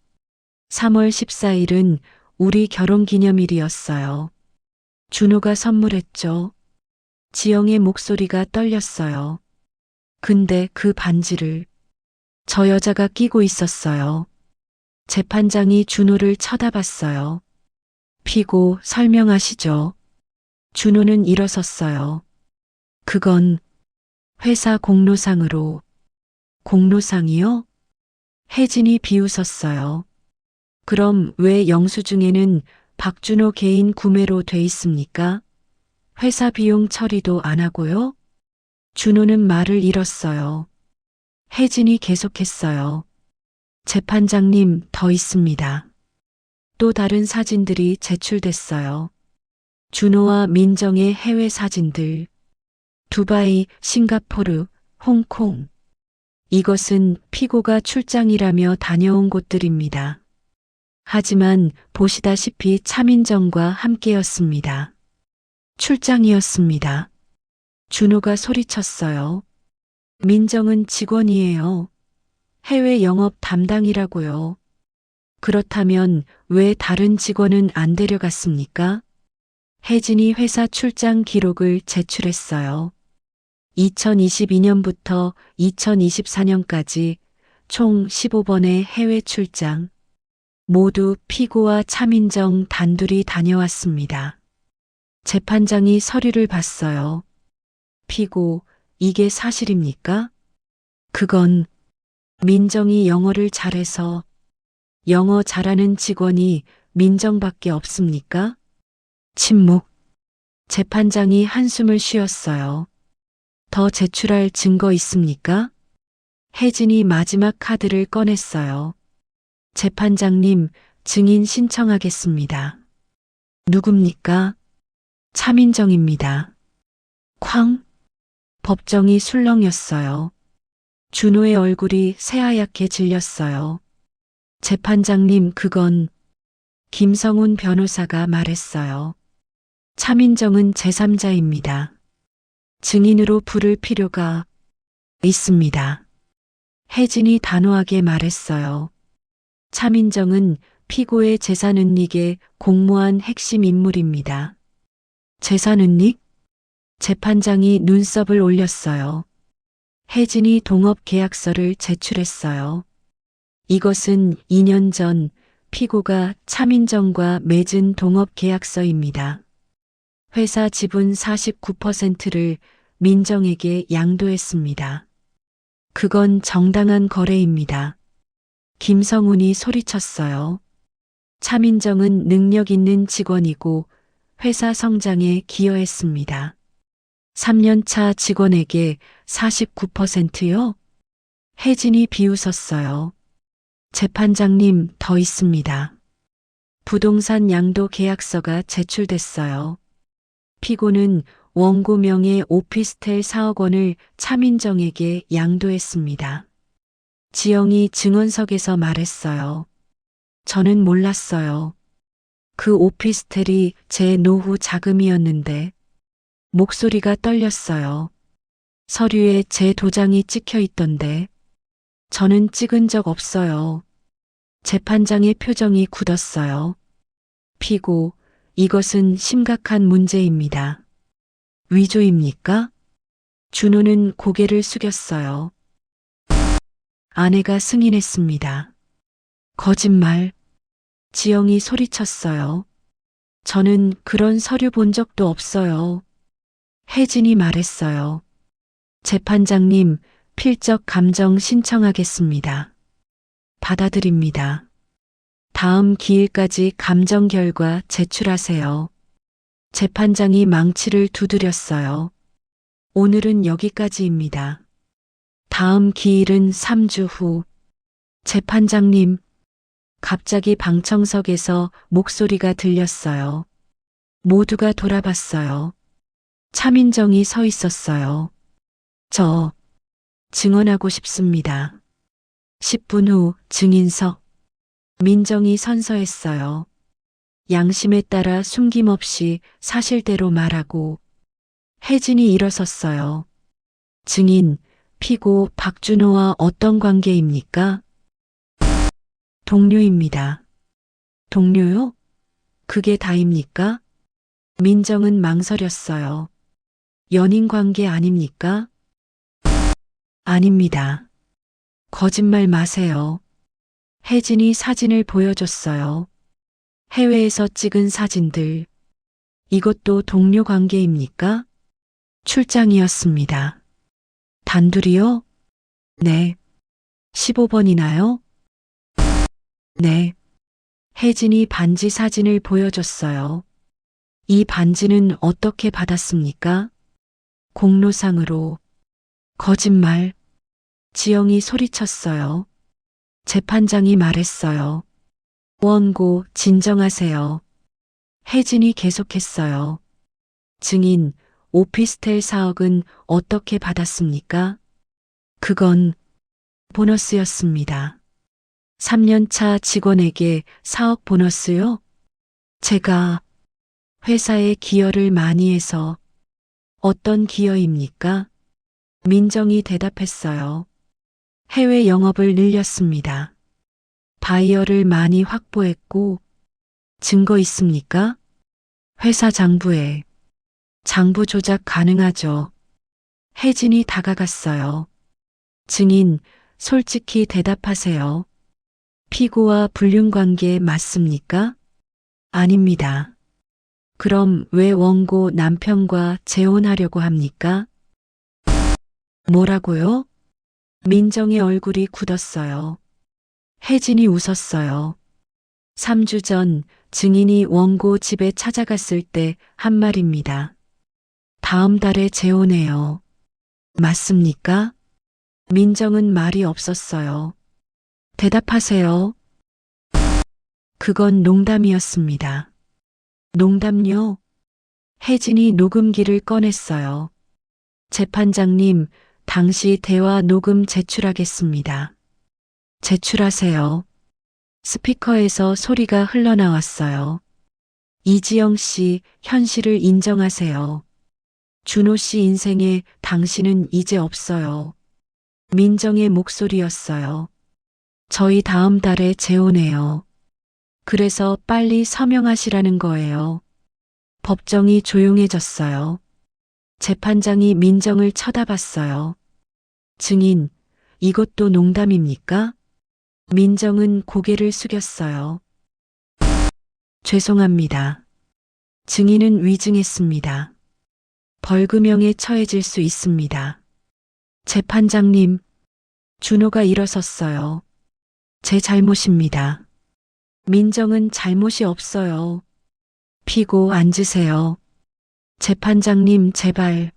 3월 14일은 우리 결혼기념일이었어요. 준호가 선물했죠. 지영의 목소리가 떨렸어요. 근데 그 반지를 저 여자가 끼고 있었어요. 재판장이 준호를 쳐다봤어요. 피고 설명하시죠. 준호는 일어섰어요. 그건 회사 공로상으로. 공로상이요? 혜진이 비웃었어요. 그럼 왜 영수증에는 박준호 개인 구매로 돼 있습니까? 회사 비용 처리도 안 하고요? 준호는 말을 잃었어요. 혜진이 계속했어요. 재판장님, 더 있습니다. 또 다른 사진들이 제출됐어요. 준호와 민정의 해외 사진들. 두바이, 싱가포르, 홍콩. 이것은 피고가 출장이라며 다녀온 곳들입니다. 하지만 보시다시피 차민정과 함께였습니다. 출장이었습니다. 준호가 소리쳤어요. 민정은 직원이에요. 해외 영업 담당이라고요. 그렇다면 왜 다른 직원은 안 데려갔습니까? 혜진이 회사 출장 기록을 제출했어요. 2022년부터 2024년까지 총 15번의 해외 출장. 모두 피고와 차민정 단둘이 다녀왔습니다. 재판장이 서류를 봤어요. 피고, 이게 사실입니까? 그건 민정이 영어를 잘해서. 영어 잘하는 직원이 민정밖에 없습니까? 침묵. 재판장이 한숨을 쉬었어요. 더 제출할 증거 있습니까? 혜진이 마지막 카드를 꺼냈어요. 재판장님, 증인 신청하겠습니다. 누굽니까? 차민정입니다. 쾅. 법정이 술렁였어요. 준호의 얼굴이 새하얗게 질렸어요. 재판장님, 그건 김성훈 변호사가 말했어요. 차민정은 제3자입니다. 증인으로 부를 필요가 있습니다. 혜진이 단호하게 말했어요. 차민정은 피고의 재산은닉의 공모한 핵심 인물입니다. 재산은닉? 재판장이 눈썹을 올렸어요. 혜진이 동업계약서를 제출했어요. 이것은 2년 전 피고가 차민정과 맺은 동업계약서입니다. 회사 지분 49%를 민정에게 양도했습니다. 그건 정당한 거래입니다. 김성훈이 소리쳤어요. 차민정은 능력 있는 직원이고 회사 성장에 기여했습니다. 3년차 직원에게 49%요? 혜진이 비웃었어요. 재판장님, 더 있습니다. 부동산 양도 계약서가 제출됐어요. 피고는 원고 명의 오피스텔 4억 원을 차민정에게 양도했습니다. 지영이 증언석에서 말했어요. 저는 몰랐어요. 그 오피스텔이 제 노후 자금이었는데 목소리가 떨렸어요. 서류에 제 도장이 찍혀 있던데 저는 찍은 적 없어요. 재판장의 표정이 굳었어요. 피고, 이것은 심각한 문제입니다. 위조입니까? 준호는 고개를 숙였어요. 아내가 승인했습니다. 거짓말. 지영이 소리쳤어요. 저는 그런 서류 본 적도 없어요. 혜진이 말했어요. 재판장님, 필적 감정 신청하겠습니다. 받아들입니다. 다음 기일까지 감정 결과 제출하세요. 재판장이 망치를 두드렸어요. 오늘은 여기까지입니다. 다음 기일은 3주 후. 재판장님, 갑자기 방청석에서 목소리가 들렸어요. 모두가 돌아봤어요. 차민정이 서 있었어요. 저 증언하고 싶습니다. 10분 후 증인석. 민정이 선서했어요. 양심에 따라 숨김없이 사실대로 말하고. 혜진이 일어섰어요. 증인, 피고 박준호와 어떤 관계입니까? 동료입니다. 동료요? 그게 다입니까? 민정은 망설였어요. 연인 관계 아닙니까? 아닙니다. 거짓말 마세요. 혜진이 사진을 보여줬어요. 해외에서 찍은 사진들. 이것도 동료 관계입니까? 출장이었습니다. 단둘이요? 네. 15번이나요? 네. 혜진이 반지 사진을 보여줬어요. 이 반지는 어떻게 받았습니까? 공로상으로. 거짓말. 지영이 소리쳤어요. 재판장이 말했어요. 원고 진정하세요. 혜진이 계속했어요. 증인, 오피스텔 4억은 어떻게 받았습니까? 그건 보너스였습니다. 3년차 직원에게 4억 보너스요? 제가 회사에 기여를 많이 해서. 어떤 기여입니까? 민정이 대답했어요. 해외 영업을 늘렸습니다. 바이어를 많이 확보했고. 증거 있습니까? 회사 장부에. 장부 조작 가능하죠. 혜진이 다가갔어요. 증인, 솔직히 대답하세요. 피고와 불륜관계 맞습니까? 아닙니다. 그럼 왜 원고 남편과 재혼하려고 합니까? 뭐라고요? 민정의 얼굴이 굳었어요. 혜진이 웃었어요. 3주 전 증인이 원고 집에 찾아갔을 때 한 말입니다. 다음 달에 재혼해요. 맞습니까? 민정은 말이 없었어요. 대답하세요. 그건 농담이었습니다. 농담요? 혜진이 녹음기를 꺼냈어요. 재판장님, 당시 대화 녹음 제출하겠습니다. 제출하세요. 스피커에서 소리가 흘러나왔어요. 이지영 씨, 현실을 인정하세요. 준호 씨 인생에 당신은 이제 없어요. 민정의 목소리였어요. 저희 다음 달에 재혼해요. 그래서 빨리 서명하시라는 거예요. 법정이 조용해졌어요. 재판장이 민정을 쳐다봤어요. 증인, 이것도 농담입니까? 민정은 고개를 숙였어요. 죄송합니다. 증인은 위증했습니다. 벌금형에 처해질 수 있습니다. 재판장님, 준호가 일어섰어요. 제 잘못입니다. 민정은 잘못이 없어요. 피고 앉으세요. 재판장님, 제발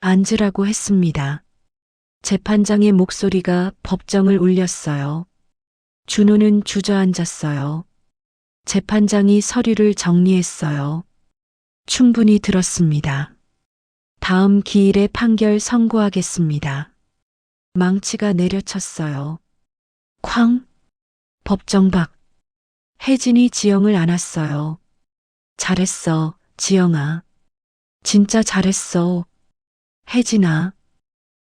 앉으라고 했습니다. 재판장의 목소리가 법정을 울렸어요. 준호는 주저앉았어요. 재판장이 서류를 정리했어요. 충분히 들었습니다. 다음 기일에 판결 선고하겠습니다. 망치가 내려쳤어요. 쾅! 법정 밖. 혜진이 지영을 안았어요. 잘했어, 지영아. 진짜 잘했어. 혜진아.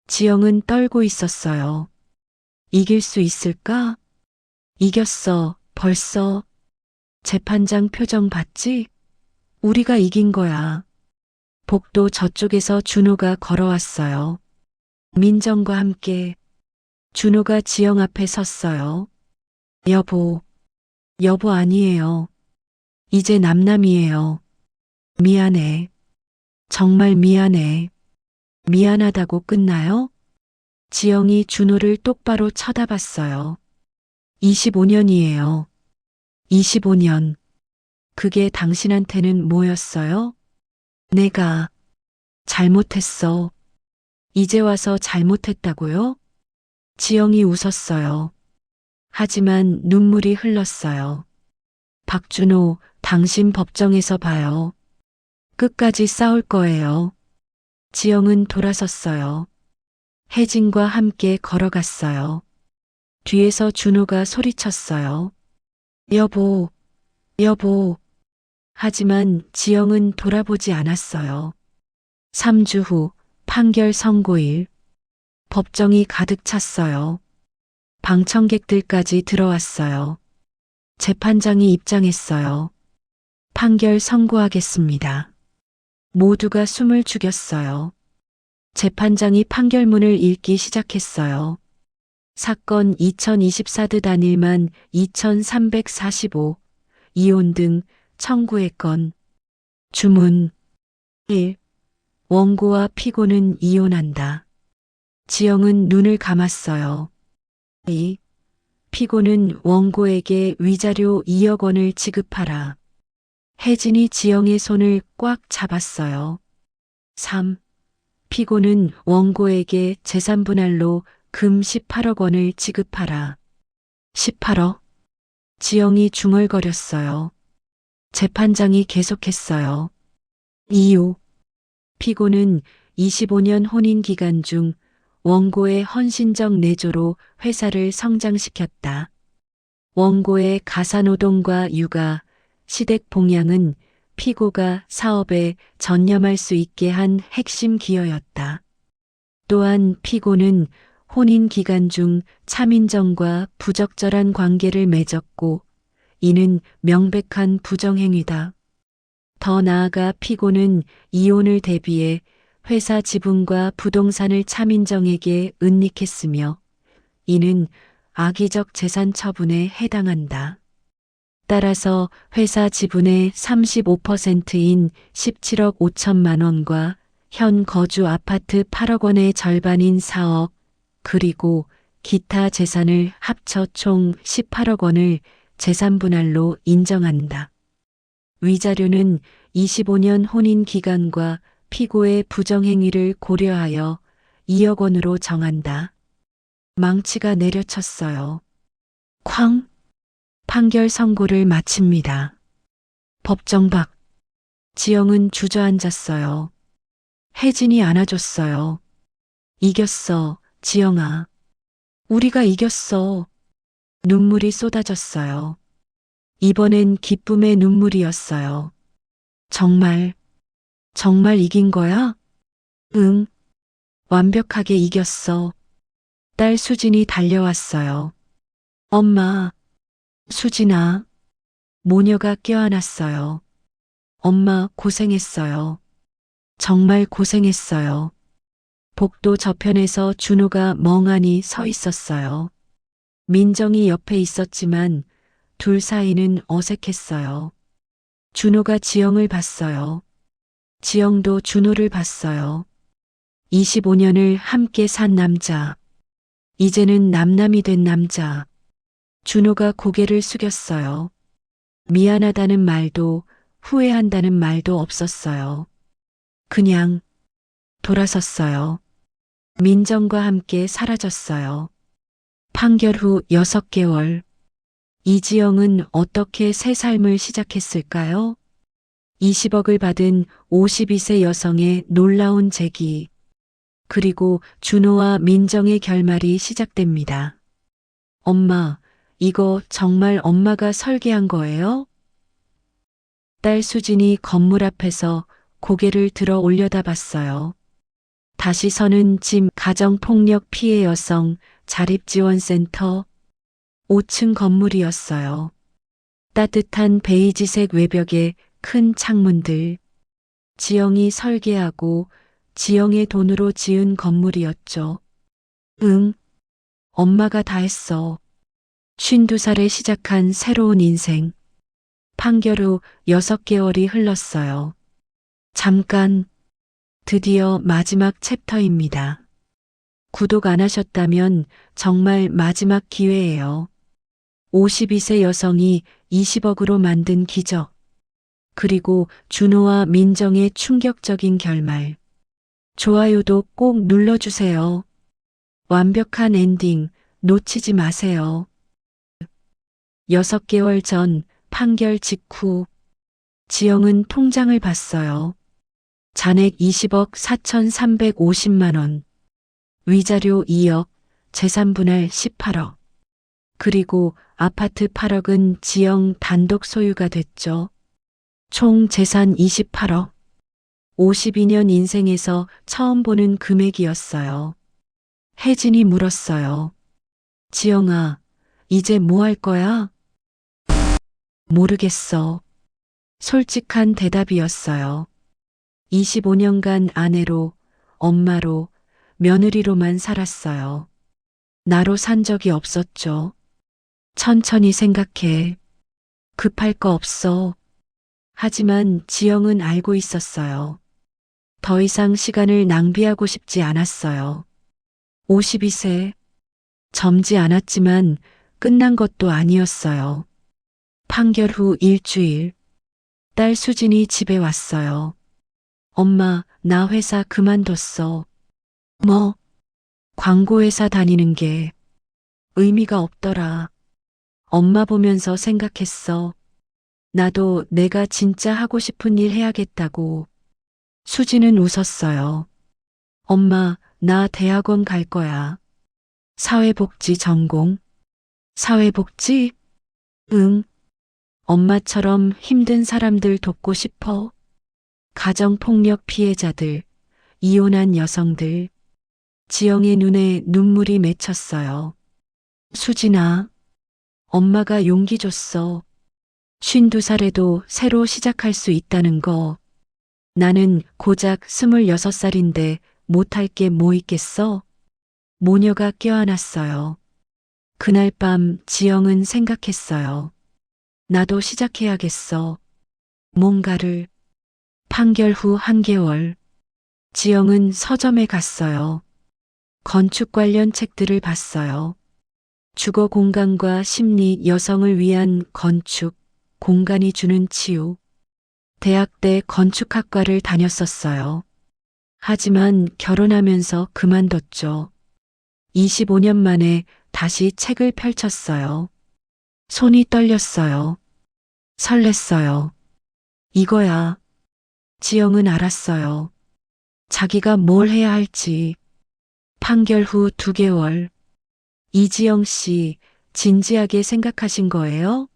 지영은 떨고 있었어요. 이길 수 있을까? 이겼어, 벌써. 재판장 표정 봤지? 우리가 이긴 거야. 복도 저쪽에서 준호가 걸어왔어요. 민정과 함께 준호가 지영 앞에 섰어요. 여보, 여보 아니에요. 이제 남남이에요. 미안해. 정말 미안해. 미안하다고 끝나요? 지영이 준호를 똑바로 쳐다봤어요. 25년이에요. 25년. 그게 당신한테는 뭐였어요? 내가 잘못했어. 이제 와서 잘못했다고요? 지영이 웃었어요. 하지만 눈물이 흘렀어요. 박준호, 당신 법정에서 봐요. 끝까지 싸울 거예요. 지영은 돌아섰어요. 혜진과 함께 걸어갔어요. 뒤에서 준호가 소리쳤어요. 여보, 여보. 하지만 지영은 돌아보지 않았어요. 3주 후 판결 선고일. 법정이 가득 찼어요. 방청객들까지 들어왔어요. 재판장이 입장했어요. 판결 선고하겠습니다. 모두가 숨을 죽였어요. 재판장이 판결문을 읽기 시작했어요. 사건 2024드 단일만 2345, 이혼 등 청구의 건. 주문 1. 원고와 피고는 이혼한다. 지영은 눈을 감았어요. 2. 피고는 원고에게 위자료 2억 원을 지급하라. 혜진이 지영의 손을 꽉 잡았어요. 3. 피고는 원고에게 재산분할로 금 18억 원을 지급하라. 18억. 지영이 중얼거렸어요. 재판장이 계속했어요. 이유. 피고는 25년 혼인 기간 중 원고의 헌신적 내조로 회사를 성장시켰다. 원고의 가사노동과 육아, 시댁 봉양은 피고가 사업에 전념할 수 있게 한 핵심 기여였다. 또한 피고는 혼인 기간 중 차민정과 부적절한 관계를 맺었고 이는 명백한 부정행위다. 더 나아가 피고는 이혼을 대비해 회사 지분과 부동산을 차민정에게 은닉했으며 이는 악의적 재산 처분에 해당한다. 따라서 회사 지분의 35%인 17억 5천만 원과 현 거주 아파트 8억 원의 절반인 4억, 그리고 기타 재산을 합쳐 총 18억 원을 재산분할로 인정한다. 위자료는 25년 혼인 기간과 피고의 부정행위를 고려하여 2억 원으로 정한다. 망치가 내려쳤어요. 쾅! 판결 선고를 마칩니다. 법정 밖. 지영은 주저앉았어요. 혜진이 안아줬어요. 이겼어, 지영아. 우리가 이겼어. 눈물이 쏟아졌어요. 이번엔 기쁨의 눈물이었어요. 정말, 정말 이긴 거야? 응. 완벽하게 이겼어. 딸 수진이 달려왔어요. 엄마, 수진아. 모녀가 껴안았어요. 엄마 고생했어요. 정말 고생했어요. 복도 저편에서 준호가 멍하니 서 있었어요. 민정이 옆에 있었지만 둘 사이는 어색했어요. 준호가 지영을 봤어요. 지영도 준호를 봤어요. 25년을 함께 산 남자. 이제는 남남이 된 남자. 준호가 고개를 숙였어요. 미안하다는 말도 후회한다는 말도 없었어요. 그냥 돌아섰어요. 민정과 함께 사라졌어요. 판결 후 6개월. 이지영은 어떻게 새 삶을 시작했을까요? 20억을 받은 52세 여성의 놀라운 재기. 그리고 준호와 민정의 결말이 시작됩니다. 엄마, 이거 정말 엄마가 설계한 거예요? 딸 수진이 건물 앞에서 고개를 들어 올려다봤어요. 다시 서는 짐 가정폭력 피해 여성 자립지원센터 5층 건물이었어요. 따뜻한 베이지색 외벽에 큰 창문들. 지영이 설계하고 지영의 돈으로 지은 건물이었죠. 응, 엄마가 다 했어. 52살에 시작한 새로운 인생. 판결 후 6개월이 흘렀어요. 잠깐, 드디어 마지막 챕터입니다. 구독 안 하셨다면 정말 마지막 기회예요. 52세 여성이 20억으로 만든 기적. 그리고 준호와 민정의 충격적인 결말. 좋아요도 꼭 눌러주세요. 완벽한 엔딩 놓치지 마세요. 6개월 전 판결 직후 지영은 통장을 봤어요. 잔액 20억 4,350만 원. 위자료 2억, 재산 분할 18억. 그리고 아파트 8억은 지영 단독 소유가 됐죠. 총 재산 28억. 52년 인생에서 처음 보는 금액이었어요. 혜진이 물었어요. 지영아, 이제 뭐 할 거야? 모르겠어. 솔직한 대답이었어요. 25년간 아내로, 엄마로, 며느리로만 살았어요. 나로 산 적이 없었죠. 천천히 생각해. 급할 거 없어. 하지만 지영은 알고 있었어요. 더 이상 시간을 낭비하고 싶지 않았어요. 52세. 젊지 않았지만 끝난 것도 아니었어요. 판결 후 일주일. 딸 수진이 집에 왔어요. 엄마, 나 회사 그만뒀어. 뭐? 광고회사 다니는 게 의미가 없더라. 엄마 보면서 생각했어. 나도 내가 진짜 하고 싶은 일 해야겠다고. 수지는 웃었어요. 엄마, 나 대학원 갈 거야. 사회복지 전공. 사회복지? 응. 엄마처럼 힘든 사람들 돕고 싶어. 가정폭력 피해자들, 이혼한 여성들. 지영의 눈에 눈물이 맺혔어요. 수진아, 엄마가 용기 줬어. 52살에도 새로 시작할 수 있다는 거. 나는 고작 26살인데 못할 게 뭐 있겠어? 모녀가 껴안았어요. 그날 밤 지영은 생각했어요. 나도 시작해야겠어. 뭔가를. 판결 후 1개월. 지영은 서점에 갔어요. 건축 관련 책들을 봤어요. 주거 공간과 심리, 여성을 위한 건축, 공간이 주는 치유. 대학 때 건축학과를 다녔었어요. 하지만 결혼하면서 그만뒀죠. 25년 만에 다시 책을 펼쳤어요. 손이 떨렸어요. 설렜어요. 이거야. 지영은 알았어요. 자기가 뭘 해야 할지. 판결 후 2개월. 이지영 씨, 진지하게 생각하신 거예요?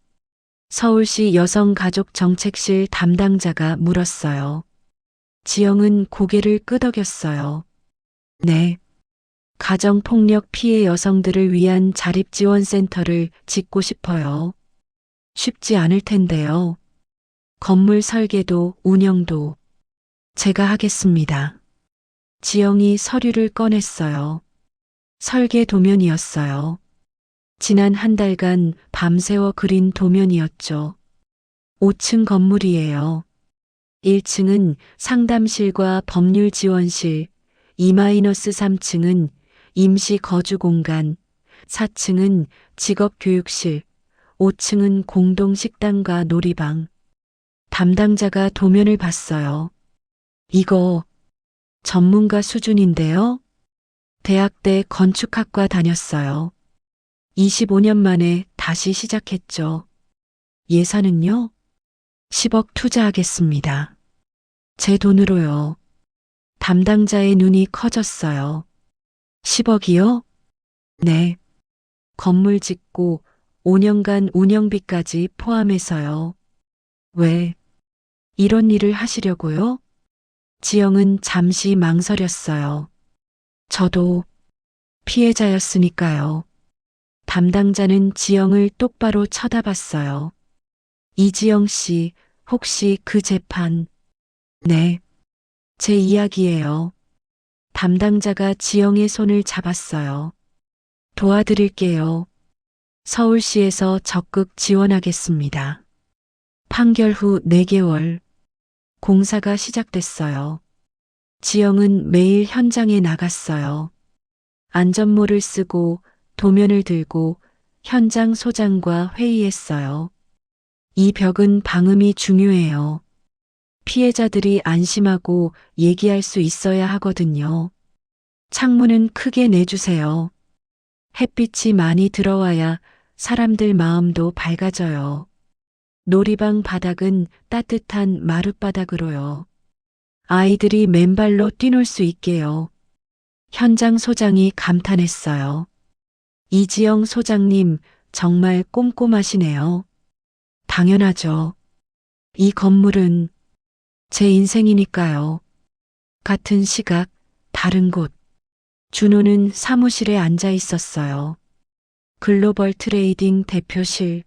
서울시 여성가족정책실 담당자가 물었어요. 지영은 고개를 끄덕였어요. 네. 가정폭력 피해 여성들을 위한 자립지원센터를 짓고 싶어요. 쉽지 않을 텐데요. 건물 설계도 운영도 제가 하겠습니다. 지영이 서류를 꺼냈어요. 설계 도면이었어요. 지난 한 달간 밤새워 그린 도면이었죠. 5층 건물이에요. 1층은 상담실과 법률 지원실, 2-3층은 임시 거주 공간, 4층은 직업 교육실, 5층은 공동 식당과 놀이방. 담당자가 도면을 봤어요. 이거 전문가 수준인데요? 대학 때 건축학과 다녔어요. 25년 만에 다시 시작했죠. 예산은요? 10억 투자하겠습니다. 제 돈으로요. 담당자의 눈이 커졌어요. 10억이요? 네. 건물 짓고 5년간 운영비까지 포함해서요. 왜 이런 일을 하시려고요? 지영은 잠시 망설였어요. 저도 피해자였으니까요. 담당자는 지영을 똑바로 쳐다봤어요. 이지영 씨, 혹시 그 재판? 네. 제 이야기예요. 담당자가 지영의 손을 잡았어요. 도와드릴게요. 서울시에서 적극 지원하겠습니다. 판결 후 4개월, 공사가 시작됐어요. 지영은 매일 현장에 나갔어요. 안전모를 쓰고 도면을 들고 현장 소장과 회의했어요. 이 벽은 방음이 중요해요. 피해자들이 안심하고 얘기할 수 있어야 하거든요. 창문은 크게 내주세요. 햇빛이 많이 들어와야 사람들 마음도 밝아져요. 놀이방 바닥은 따뜻한 마룻바닥으로요. 아이들이 맨발로 뛰놀 수 있게요. 현장 소장이 감탄했어요. 이지영 소장님, 정말 꼼꼼하시네요. 당연하죠. 이 건물은 제 인생이니까요. 같은 시각, 다른 곳. 준호는 사무실에 앉아 있었어요. 글로벌 트레이딩 대표실.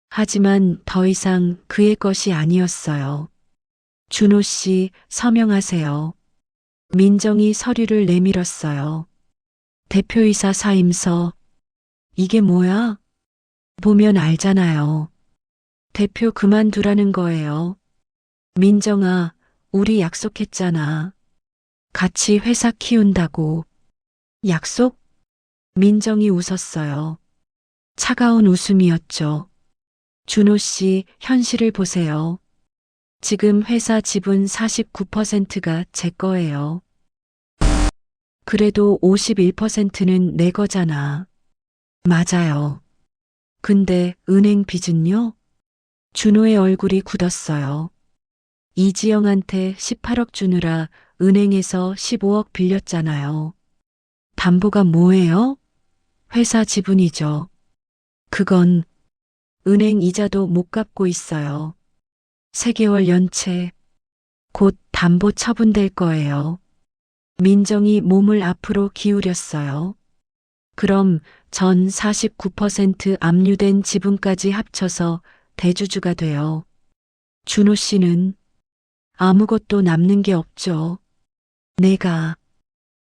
하지만 더 이상 그의 것이 아니었어요. 준호 씨, 서명하세요. 민정이 서류를 내밀었어요. 대표이사 사임서. 이게 뭐야? 보면 알잖아요. 대표 그만두라는 거예요. 민정아, 우리 약속했잖아. 같이 회사 키운다고. 약속? 민정이 웃었어요. 차가운 웃음이었죠. 준호 씨, 현실을 보세요. 지금 회사 지분 49%가 제 거예요. 그래도 51%는 내 거잖아. 맞아요. 근데 은행 빚은요? 준호의 얼굴이 굳었어요. 이지영한테 18억 주느라 은행에서 15억 빌렸잖아요. 담보가 뭐예요? 회사 지분이죠. 그건 은행 이자도 못 갚고 있어요. 3개월 연체. 곧 담보 처분될 거예요. 민정이 몸을 앞으로 기울였어요. 그럼 전 49% 압류된 지분까지 합쳐서 대주주가 돼요. 준호 씨는 아무것도 남는 게 없죠. 내가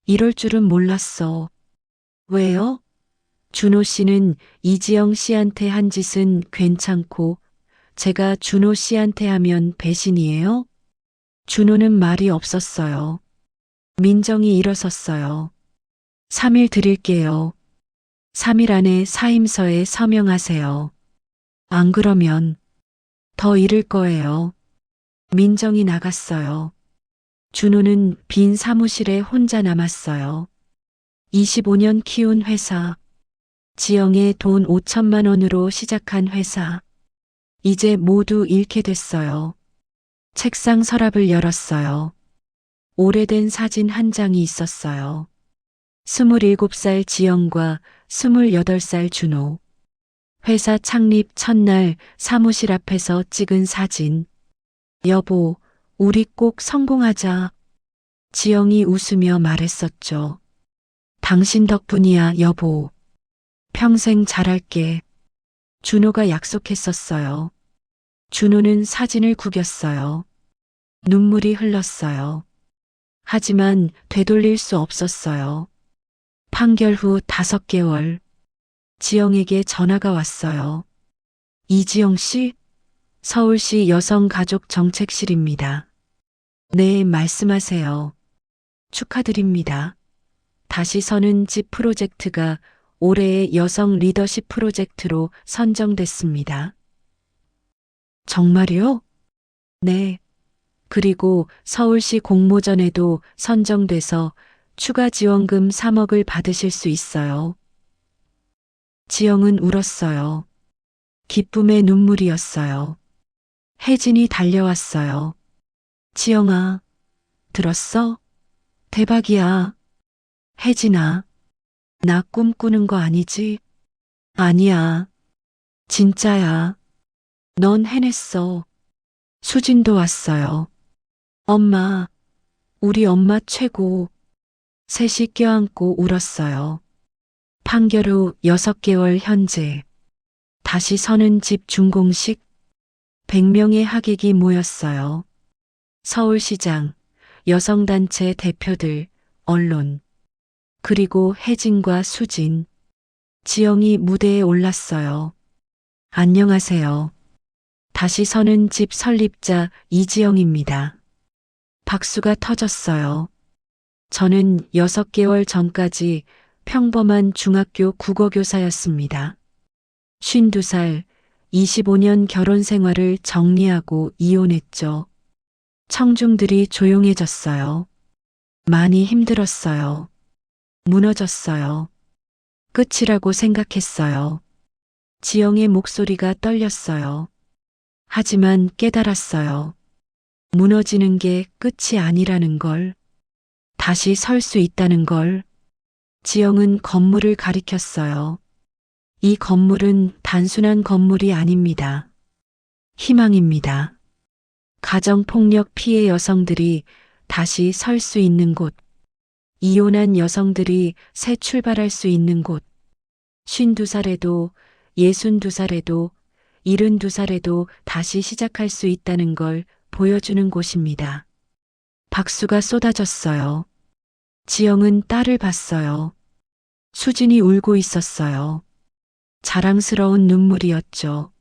이럴 줄은 몰랐어. 왜요? 준호 씨는 이지영 씨한테 한 짓은 괜찮고 제가 준호 씨한테 하면 배신이에요? 준호는 말이 없었어요. 민정이 일어섰어요. 3일 드릴게요. 3일 안에 사임서에 서명하세요. 안 그러면 더 잃을 거예요. 민정이 나갔어요. 준호는 빈 사무실에 혼자 남았어요. 25년 키운 회사. 지영의 돈 5천만 원으로 시작한 회사. 이제 모두 잃게 됐어요. 책상 서랍을 열었어요. 오래된 사진 한 장이 있었어요. 27살 지영과 28살 준호. 회사 창립 첫날 사무실 앞에서 찍은 사진. 여보, 우리 꼭 성공하자. 지영이 웃으며 말했었죠. 당신 덕분이야, 여보. 평생 잘할게. 준호가 약속했었어요. 준호는 사진을 구겼어요. 눈물이 흘렀어요. 하지만 되돌릴 수 없었어요. 판결 후 5개월, 지영에게 전화가 왔어요. 이지영 씨? 서울시 여성가족정책실입니다. 네, 말씀하세요. 축하드립니다. 다시 서는 집 프로젝트가 올해의 여성 리더십 프로젝트로 선정됐습니다. 정말요? 네. 그리고 서울시 공모전에도 선정돼서 추가 지원금 3억을 받으실 수 있어요. 지영은 울었어요. 기쁨의 눈물이었어요. 혜진이 달려왔어요. 지영아, 들었어? 대박이야. 혜진아, 나 꿈꾸는 거 아니지? 아니야. 진짜야. 넌 해냈어. 수진도 왔어요. 엄마, 우리 엄마 최고. 셋이 껴안고 울었어요. 판결 후 6개월 현재. 다시 서는 집 준공식. 100명의 하객이 모였어요. 서울시장, 여성단체 대표들, 언론, 그리고 혜진과 수진, 지영이 무대에 올랐어요. 안녕하세요. 다시 서는 집 설립자 이지영입니다. 박수가 터졌어요. 저는 6개월 전까지 평범한 중학교 국어교사였습니다. 52살, 25년 결혼 생활을 정리하고 이혼했죠. 청중들이 조용해졌어요. 많이 힘들었어요. 무너졌어요. 끝이라고 생각했어요. 지영의 목소리가 떨렸어요. 하지만 깨달았어요. 무너지는 게 끝이 아니라는 걸. 다시 설 수 있다는 걸. 지영은 건물을 가리켰어요. 이 건물은 단순한 건물이 아닙니다. 희망입니다. 가정폭력 피해 여성들이 다시 설 수 있는 곳. 이혼한 여성들이 새 출발할 수 있는 곳. 52살에도, 62살에도, 72살에도 다시 시작할 수 있다는 걸 보여주는 곳입니다. 박수가 쏟아졌어요. 지영은 딸을 봤어요. 수진이 울고 있었어요. 자랑스러운 눈물이었죠.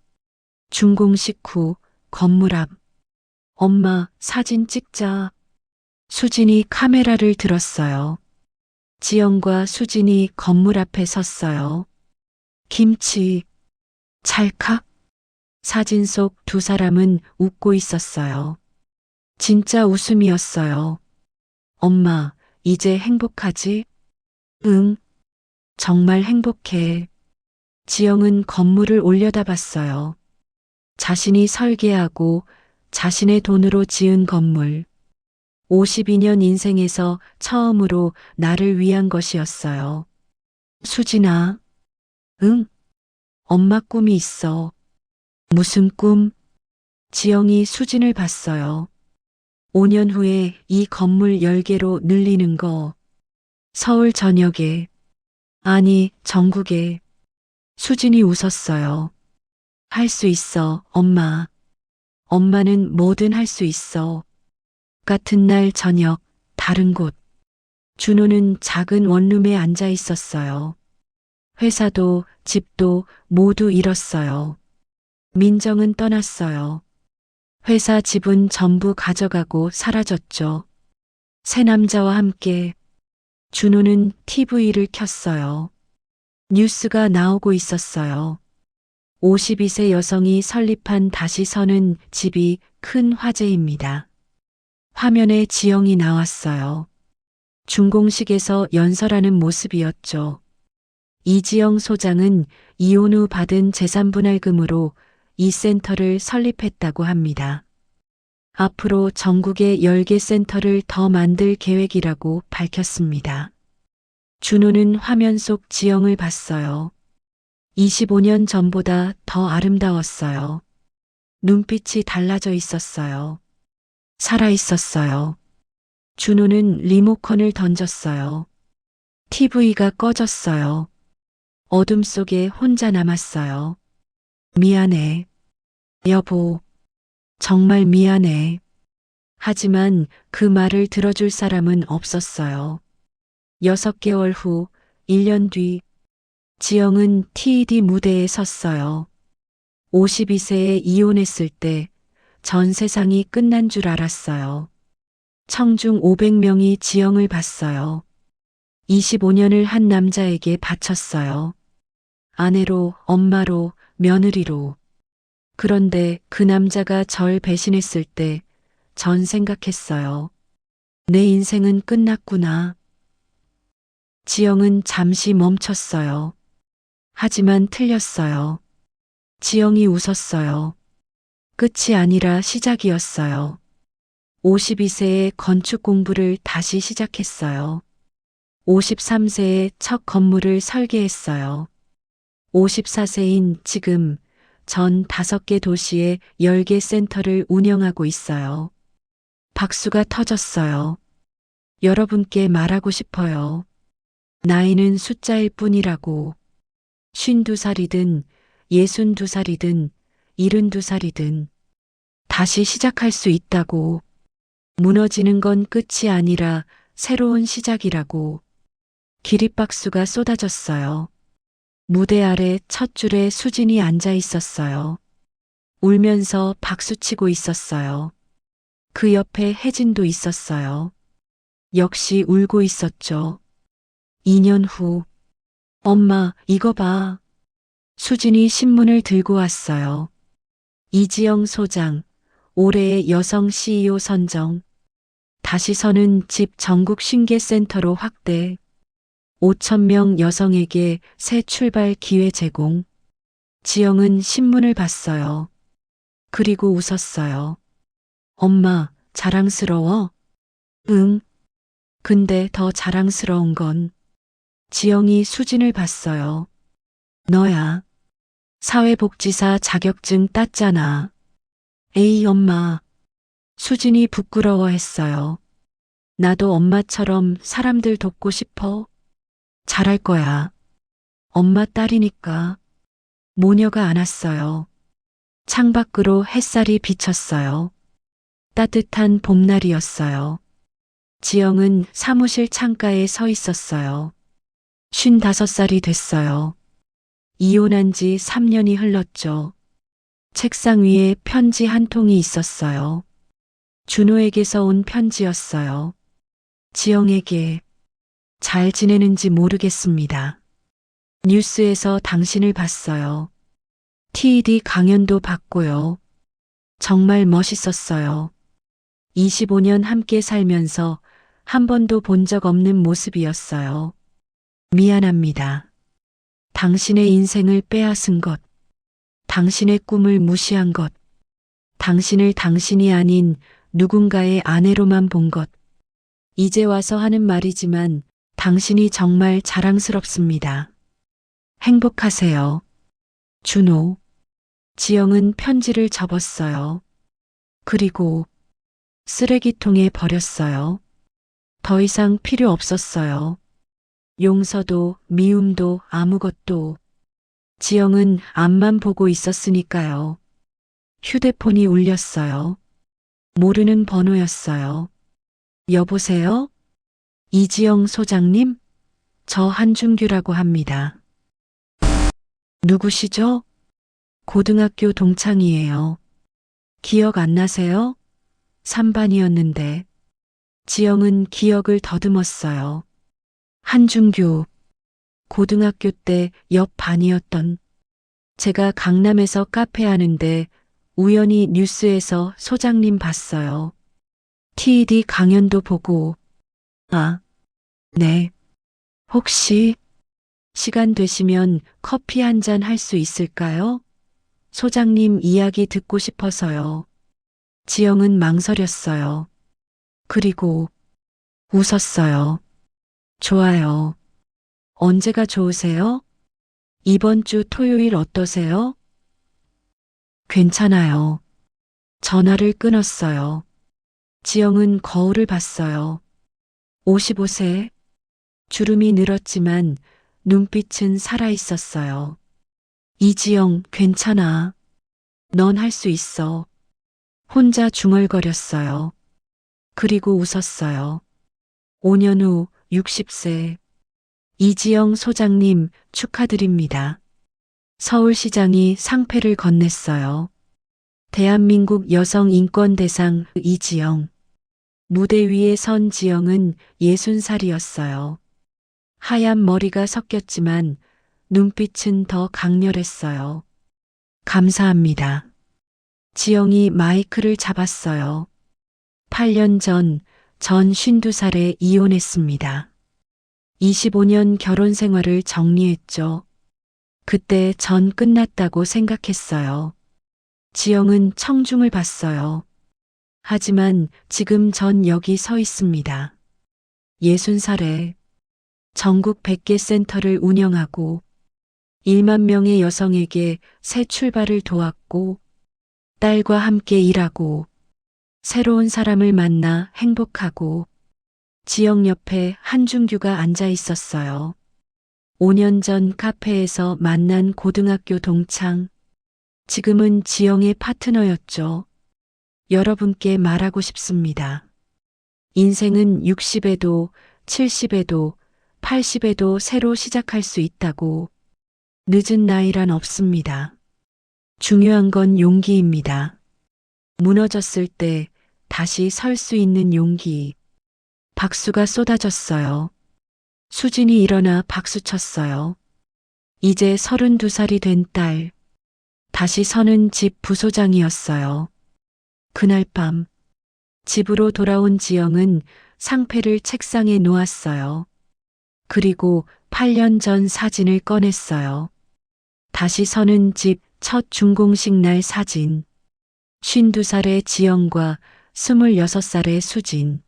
준공식 후 건물 앞. 엄마, 사진 찍자. 수진이 카메라를 들었어요. 지영과 수진이 건물 앞에 섰어요. 김치. 찰칵. 사진 속 두 사람은 웃고 있었어요. 진짜 웃음이었어요. 엄마, 이제 행복하지? 응. 정말 행복해. 지영은 건물을 올려다봤어요. 자신이 설계하고 자신의 돈으로 지은 건물. 52년 인생에서 처음으로 나를 위한 것이었어요. 수진아. 응. 엄마 꿈이 있어. 무슨 꿈? 지영이 수진을 봤어요. 5년 후에 이 건물 10개로 늘리는 거. 서울 전역에. 아니, 전국에. 수진이 웃었어요. 할 수 있어, 엄마. 엄마는 뭐든 할 수 있어. 같은 날 저녁, 다른 곳. 준호는 작은 원룸에 앉아 있었어요. 회사도 집도 모두 잃었어요. 민정은 떠났어요. 회사 집은 전부 가져가고 사라졌죠. 새 남자와 함께. 준호는 TV를 켰어요. 뉴스가 나오고 있었어요. 52세 여성이 설립한 다시 서는 집이 큰 화제입니다. 화면에 지영이 나왔어요. 준공식에서 연설하는 모습이었죠. 이지영 소장은 이혼 후 받은 재산분할금으로 이 센터를 설립했다고 합니다. 앞으로 전국에 10개 센터를 더 만들 계획이라고 밝혔습니다. 준호는 화면 속 지영을 봤어요. 25년 전보다 더 아름다웠어요. 눈빛이 달라져 있었어요. 살아 있었어요. 준호는 리모컨을 던졌어요. TV가 꺼졌어요. 어둠 속에 혼자 남았어요. 미안해. 여보. 정말 미안해. 하지만 그 말을 들어줄 사람은 없었어요. 6개월 후, 1년 뒤, 지영은 TED 무대에 섰어요. 52세에 이혼했을 때 전 세상이 끝난 줄 알았어요. 청중 500명이 지영을 봤어요. 25년을 한 남자에게 바쳤어요. 아내로, 엄마로, 며느리로. 그런데 그 남자가 절 배신했을 때 전 생각했어요. 내 인생은 끝났구나. 지영은 잠시 멈췄어요. 하지만 틀렸어요. 지영이 웃었어요. 끝이 아니라 시작이었어요. 52세에 건축 공부를 다시 시작했어요. 53세에 첫 건물을 설계했어요. 54세인 지금 전 5개 도시에 10개 센터를 운영하고 있어요. 박수가 터졌어요. 여러분께 말하고 싶어요. 나이는 숫자일 뿐이라고. 52살이든 62살이든 72살이든 다시 시작할 수 있다고. 무너지는 건 끝이 아니라 새로운 시작이라고. 기립박수가 쏟아졌어요. 무대 아래 첫 줄에 수진이 앉아 있었어요. 울면서 박수치고 있었어요. 그 옆에 혜진도 있었어요. 역시 울고 있었죠. 2년 후, 엄마, 이거 봐. 수진이 신문을 들고 왔어요. 이지영 소장, 올해의 여성 CEO 선정. 다시 서는 집 전국 신계센터로 확대. 5,000명 여성에게 새 출발 기회 제공. 지영은 신문을 봤어요. 그리고 웃었어요. 엄마, 자랑스러워? 응. 근데 더 자랑스러운 건 지영이 수진을 봤어요. 너야. 사회복지사 자격증 땄잖아. 에이, 엄마. 수진이 부끄러워했어요. 나도 엄마처럼 사람들 돕고 싶어. 잘할 거야. 엄마 딸이니까. 모녀가 안았어요. 창밖으로 햇살이 비쳤어요. 따뜻한 봄날이었어요. 지영은 사무실 창가에 서 있었어요. 55살이 됐어요. 이혼한 지 3년이 흘렀죠. 책상 위에 편지 한 통이 있었어요. 준호에게서 온 편지였어요. 지영에게. 잘 지내는지 모르겠습니다. 뉴스에서 당신을 봤어요. TED 강연도 봤고요. 정말 멋있었어요. 25년 함께 살면서 한 번도 본 적 없는 모습이었어요. 미안합니다. 당신의 인생을 빼앗은 것, 당신의 꿈을 무시한 것, 당신을 당신이 아닌 누군가의 아내로만 본 것. 이제 와서 하는 말이지만 당신이 정말 자랑스럽습니다. 행복하세요. 준호. 지영은 편지를 접었어요. 그리고 쓰레기통에 버렸어요. 더 이상 필요 없었어요. 용서도 미움도 아무것도. 지영은 앞만 보고 있었으니까요. 휴대폰이 울렸어요. 모르는 번호였어요. 여보세요? 이지영 소장님? 저 한준규라고 합니다. 누구시죠? 고등학교 동창이에요. 기억 안 나세요? 3반이었는데. 지영은 기억을 더듬었어요. 한준규. 고등학교 때 옆 반이었던. 제가 강남에서 카페 하는데 우연히 뉴스에서 소장님 봤어요. TED 강연도 보고. 아, 네. 혹시 시간 되시면 커피 한 잔 할 수 있을까요? 소장님 이야기 듣고 싶어서요. 지영은 망설였어요. 그리고 웃었어요. 좋아요. 언제가 좋으세요? 이번 주 토요일 어떠세요? 괜찮아요. 전화를 끊었어요. 지영은 거울을 봤어요. 55세. 주름이 늘었지만 눈빛은 살아있었어요. 이지영, 괜찮아. 넌 할 수 있어. 혼자 중얼거렸어요. 그리고 웃었어요. 5년 후 60세. 이지영 소장님 축하드립니다. 서울시장이 상패를 건넸어요. 대한민국 여성 인권대상 이지영. 무대 위에 선 지영은 60살이었어요. 하얀 머리가 섞였지만 눈빛은 더 강렬했어요. 감사합니다. 지영이 마이크를 잡았어요. 8년 전 52살에 이혼했습니다. 25년 결혼 생활을 정리했죠. 그때 전 끝났다고 생각했어요. 지영은 청중을 봤어요. 하지만 지금 전 여기 서 있습니다. 60살에 전국 100개 센터를 운영하고 1만 명의 여성에게 새 출발을 도왔고 딸과 함께 일하고 새로운 사람을 만나 행복하고 지영 옆에 한준규가 앉아 있었어요. 5년 전 카페에서 만난 고등학교 동창. 지금은 지영의 파트너였죠. 여러분께 말하고 싶습니다. 인생은 60에도 70에도 80에도 새로 시작할 수 있다고. 늦은 나이란 없습니다. 중요한 건 용기입니다. 무너졌을 때 다시 설 수 있는 용기. 박수가 쏟아졌어요. 수진이 일어나 박수 쳤어요. 이제 32살이 된 딸. 다시 서는 집 부소장이었어요. 그날 밤 집으로 돌아온 지영은 상패를 책상에 놓았어요. 그리고 8년 전 사진을 꺼냈어요. 다시 서는 집 첫 준공식 날 사진. 52살의 지영과 26살의 수진.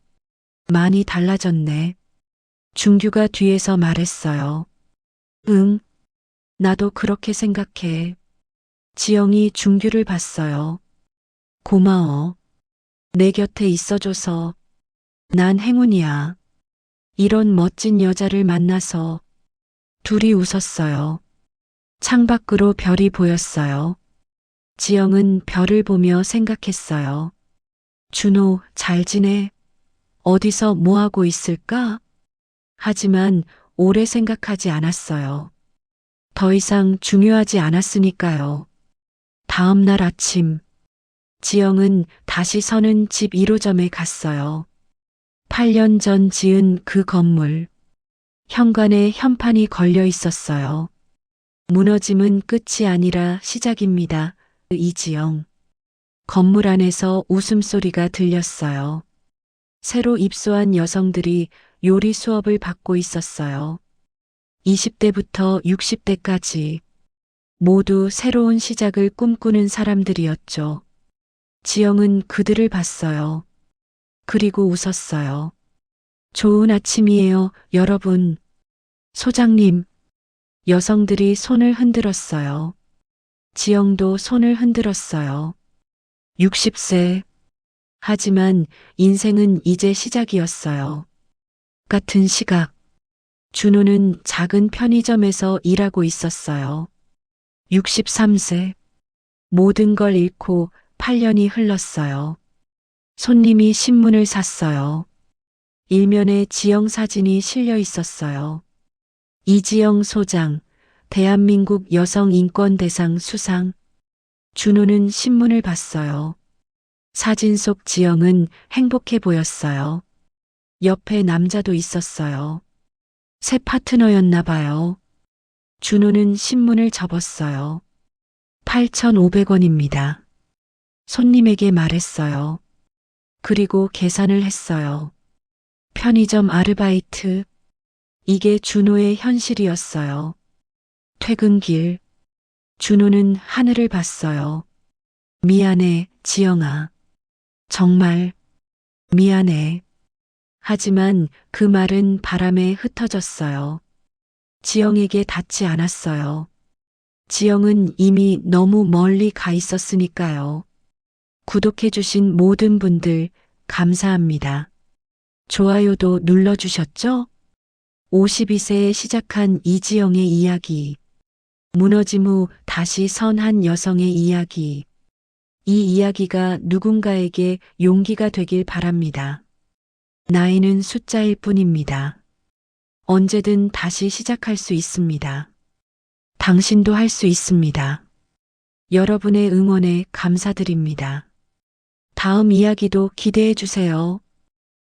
많이 달라졌네. 준규가 뒤에서 말했어요. 응, 나도 그렇게 생각해. 지영이 준규를 봤어요. 고마워. 내 곁에 있어줘서. 난 행운이야. 이런 멋진 여자를 만나서. 둘이 웃었어요. 창밖으로 별이 보였어요. 지영은 별을 보며 생각했어요. 준호, 잘 지내? 어디서 뭐 하고 있을까? 하지만 오래 생각하지 않았어요. 더 이상 중요하지 않았으니까요. 다음 날 아침, 지영은 다시 서는 집 1호점에 갔어요. 8년 전 지은 그 건물. 현관에 현판이 걸려 있었어요. 무너짐은 끝이 아니라 시작입니다. 이지영. 건물 안에서 웃음소리가 들렸어요. 새로 입소한 여성들이 요리 수업을 받고 있었어요. 20대부터 60대까지 모두 새로운 시작을 꿈꾸는 사람들이었죠. 지영은 그들을 봤어요. 그리고 웃었어요. 좋은 아침이에요, 여러분. 소장님. 여성들이 손을 흔들었어요. 지영도 손을 흔들었어요. 60세. 하지만 인생은 이제 시작이었어요. 같은 시각. 준호는 작은 편의점에서 일하고 있었어요. 63세. 모든 걸 잃고 8년이 흘렀어요. 손님이 신문을 샀어요. 일면에 지영 사진이 실려 있었어요. 이지영 소장, 대한민국 여성인권대상 수상. 준호는 신문을 봤어요. 사진 속 지영은 행복해 보였어요. 옆에 남자도 있었어요. 새 파트너였나 봐요. 준호는 신문을 접었어요. 8,500원입니다. 손님에게 말했어요. 그리고 계산을 했어요. 편의점 아르바이트. 이게 준호의 현실이었어요. 퇴근길. 준호는 하늘을 봤어요. 미안해, 지영아. 정말 미안해. 하지만 그 말은 바람에 흩어졌어요. 지영에게 닿지 않았어요. 지영은 이미 너무 멀리 가 있었으니까요. 구독해주신 모든 분들 감사합니다. 좋아요도 눌러주셨죠? 52세에 시작한 이지영의 이야기. 무너짐 후 다시 선한 여성의 이야기. 이 이야기가 누군가에게 용기가 되길 바랍니다. 나이는 숫자일 뿐입니다. 언제든 다시 시작할 수 있습니다. 당신도 할 수 있습니다. 여러분의 응원에 감사드립니다. 다음 이야기도 기대해 주세요.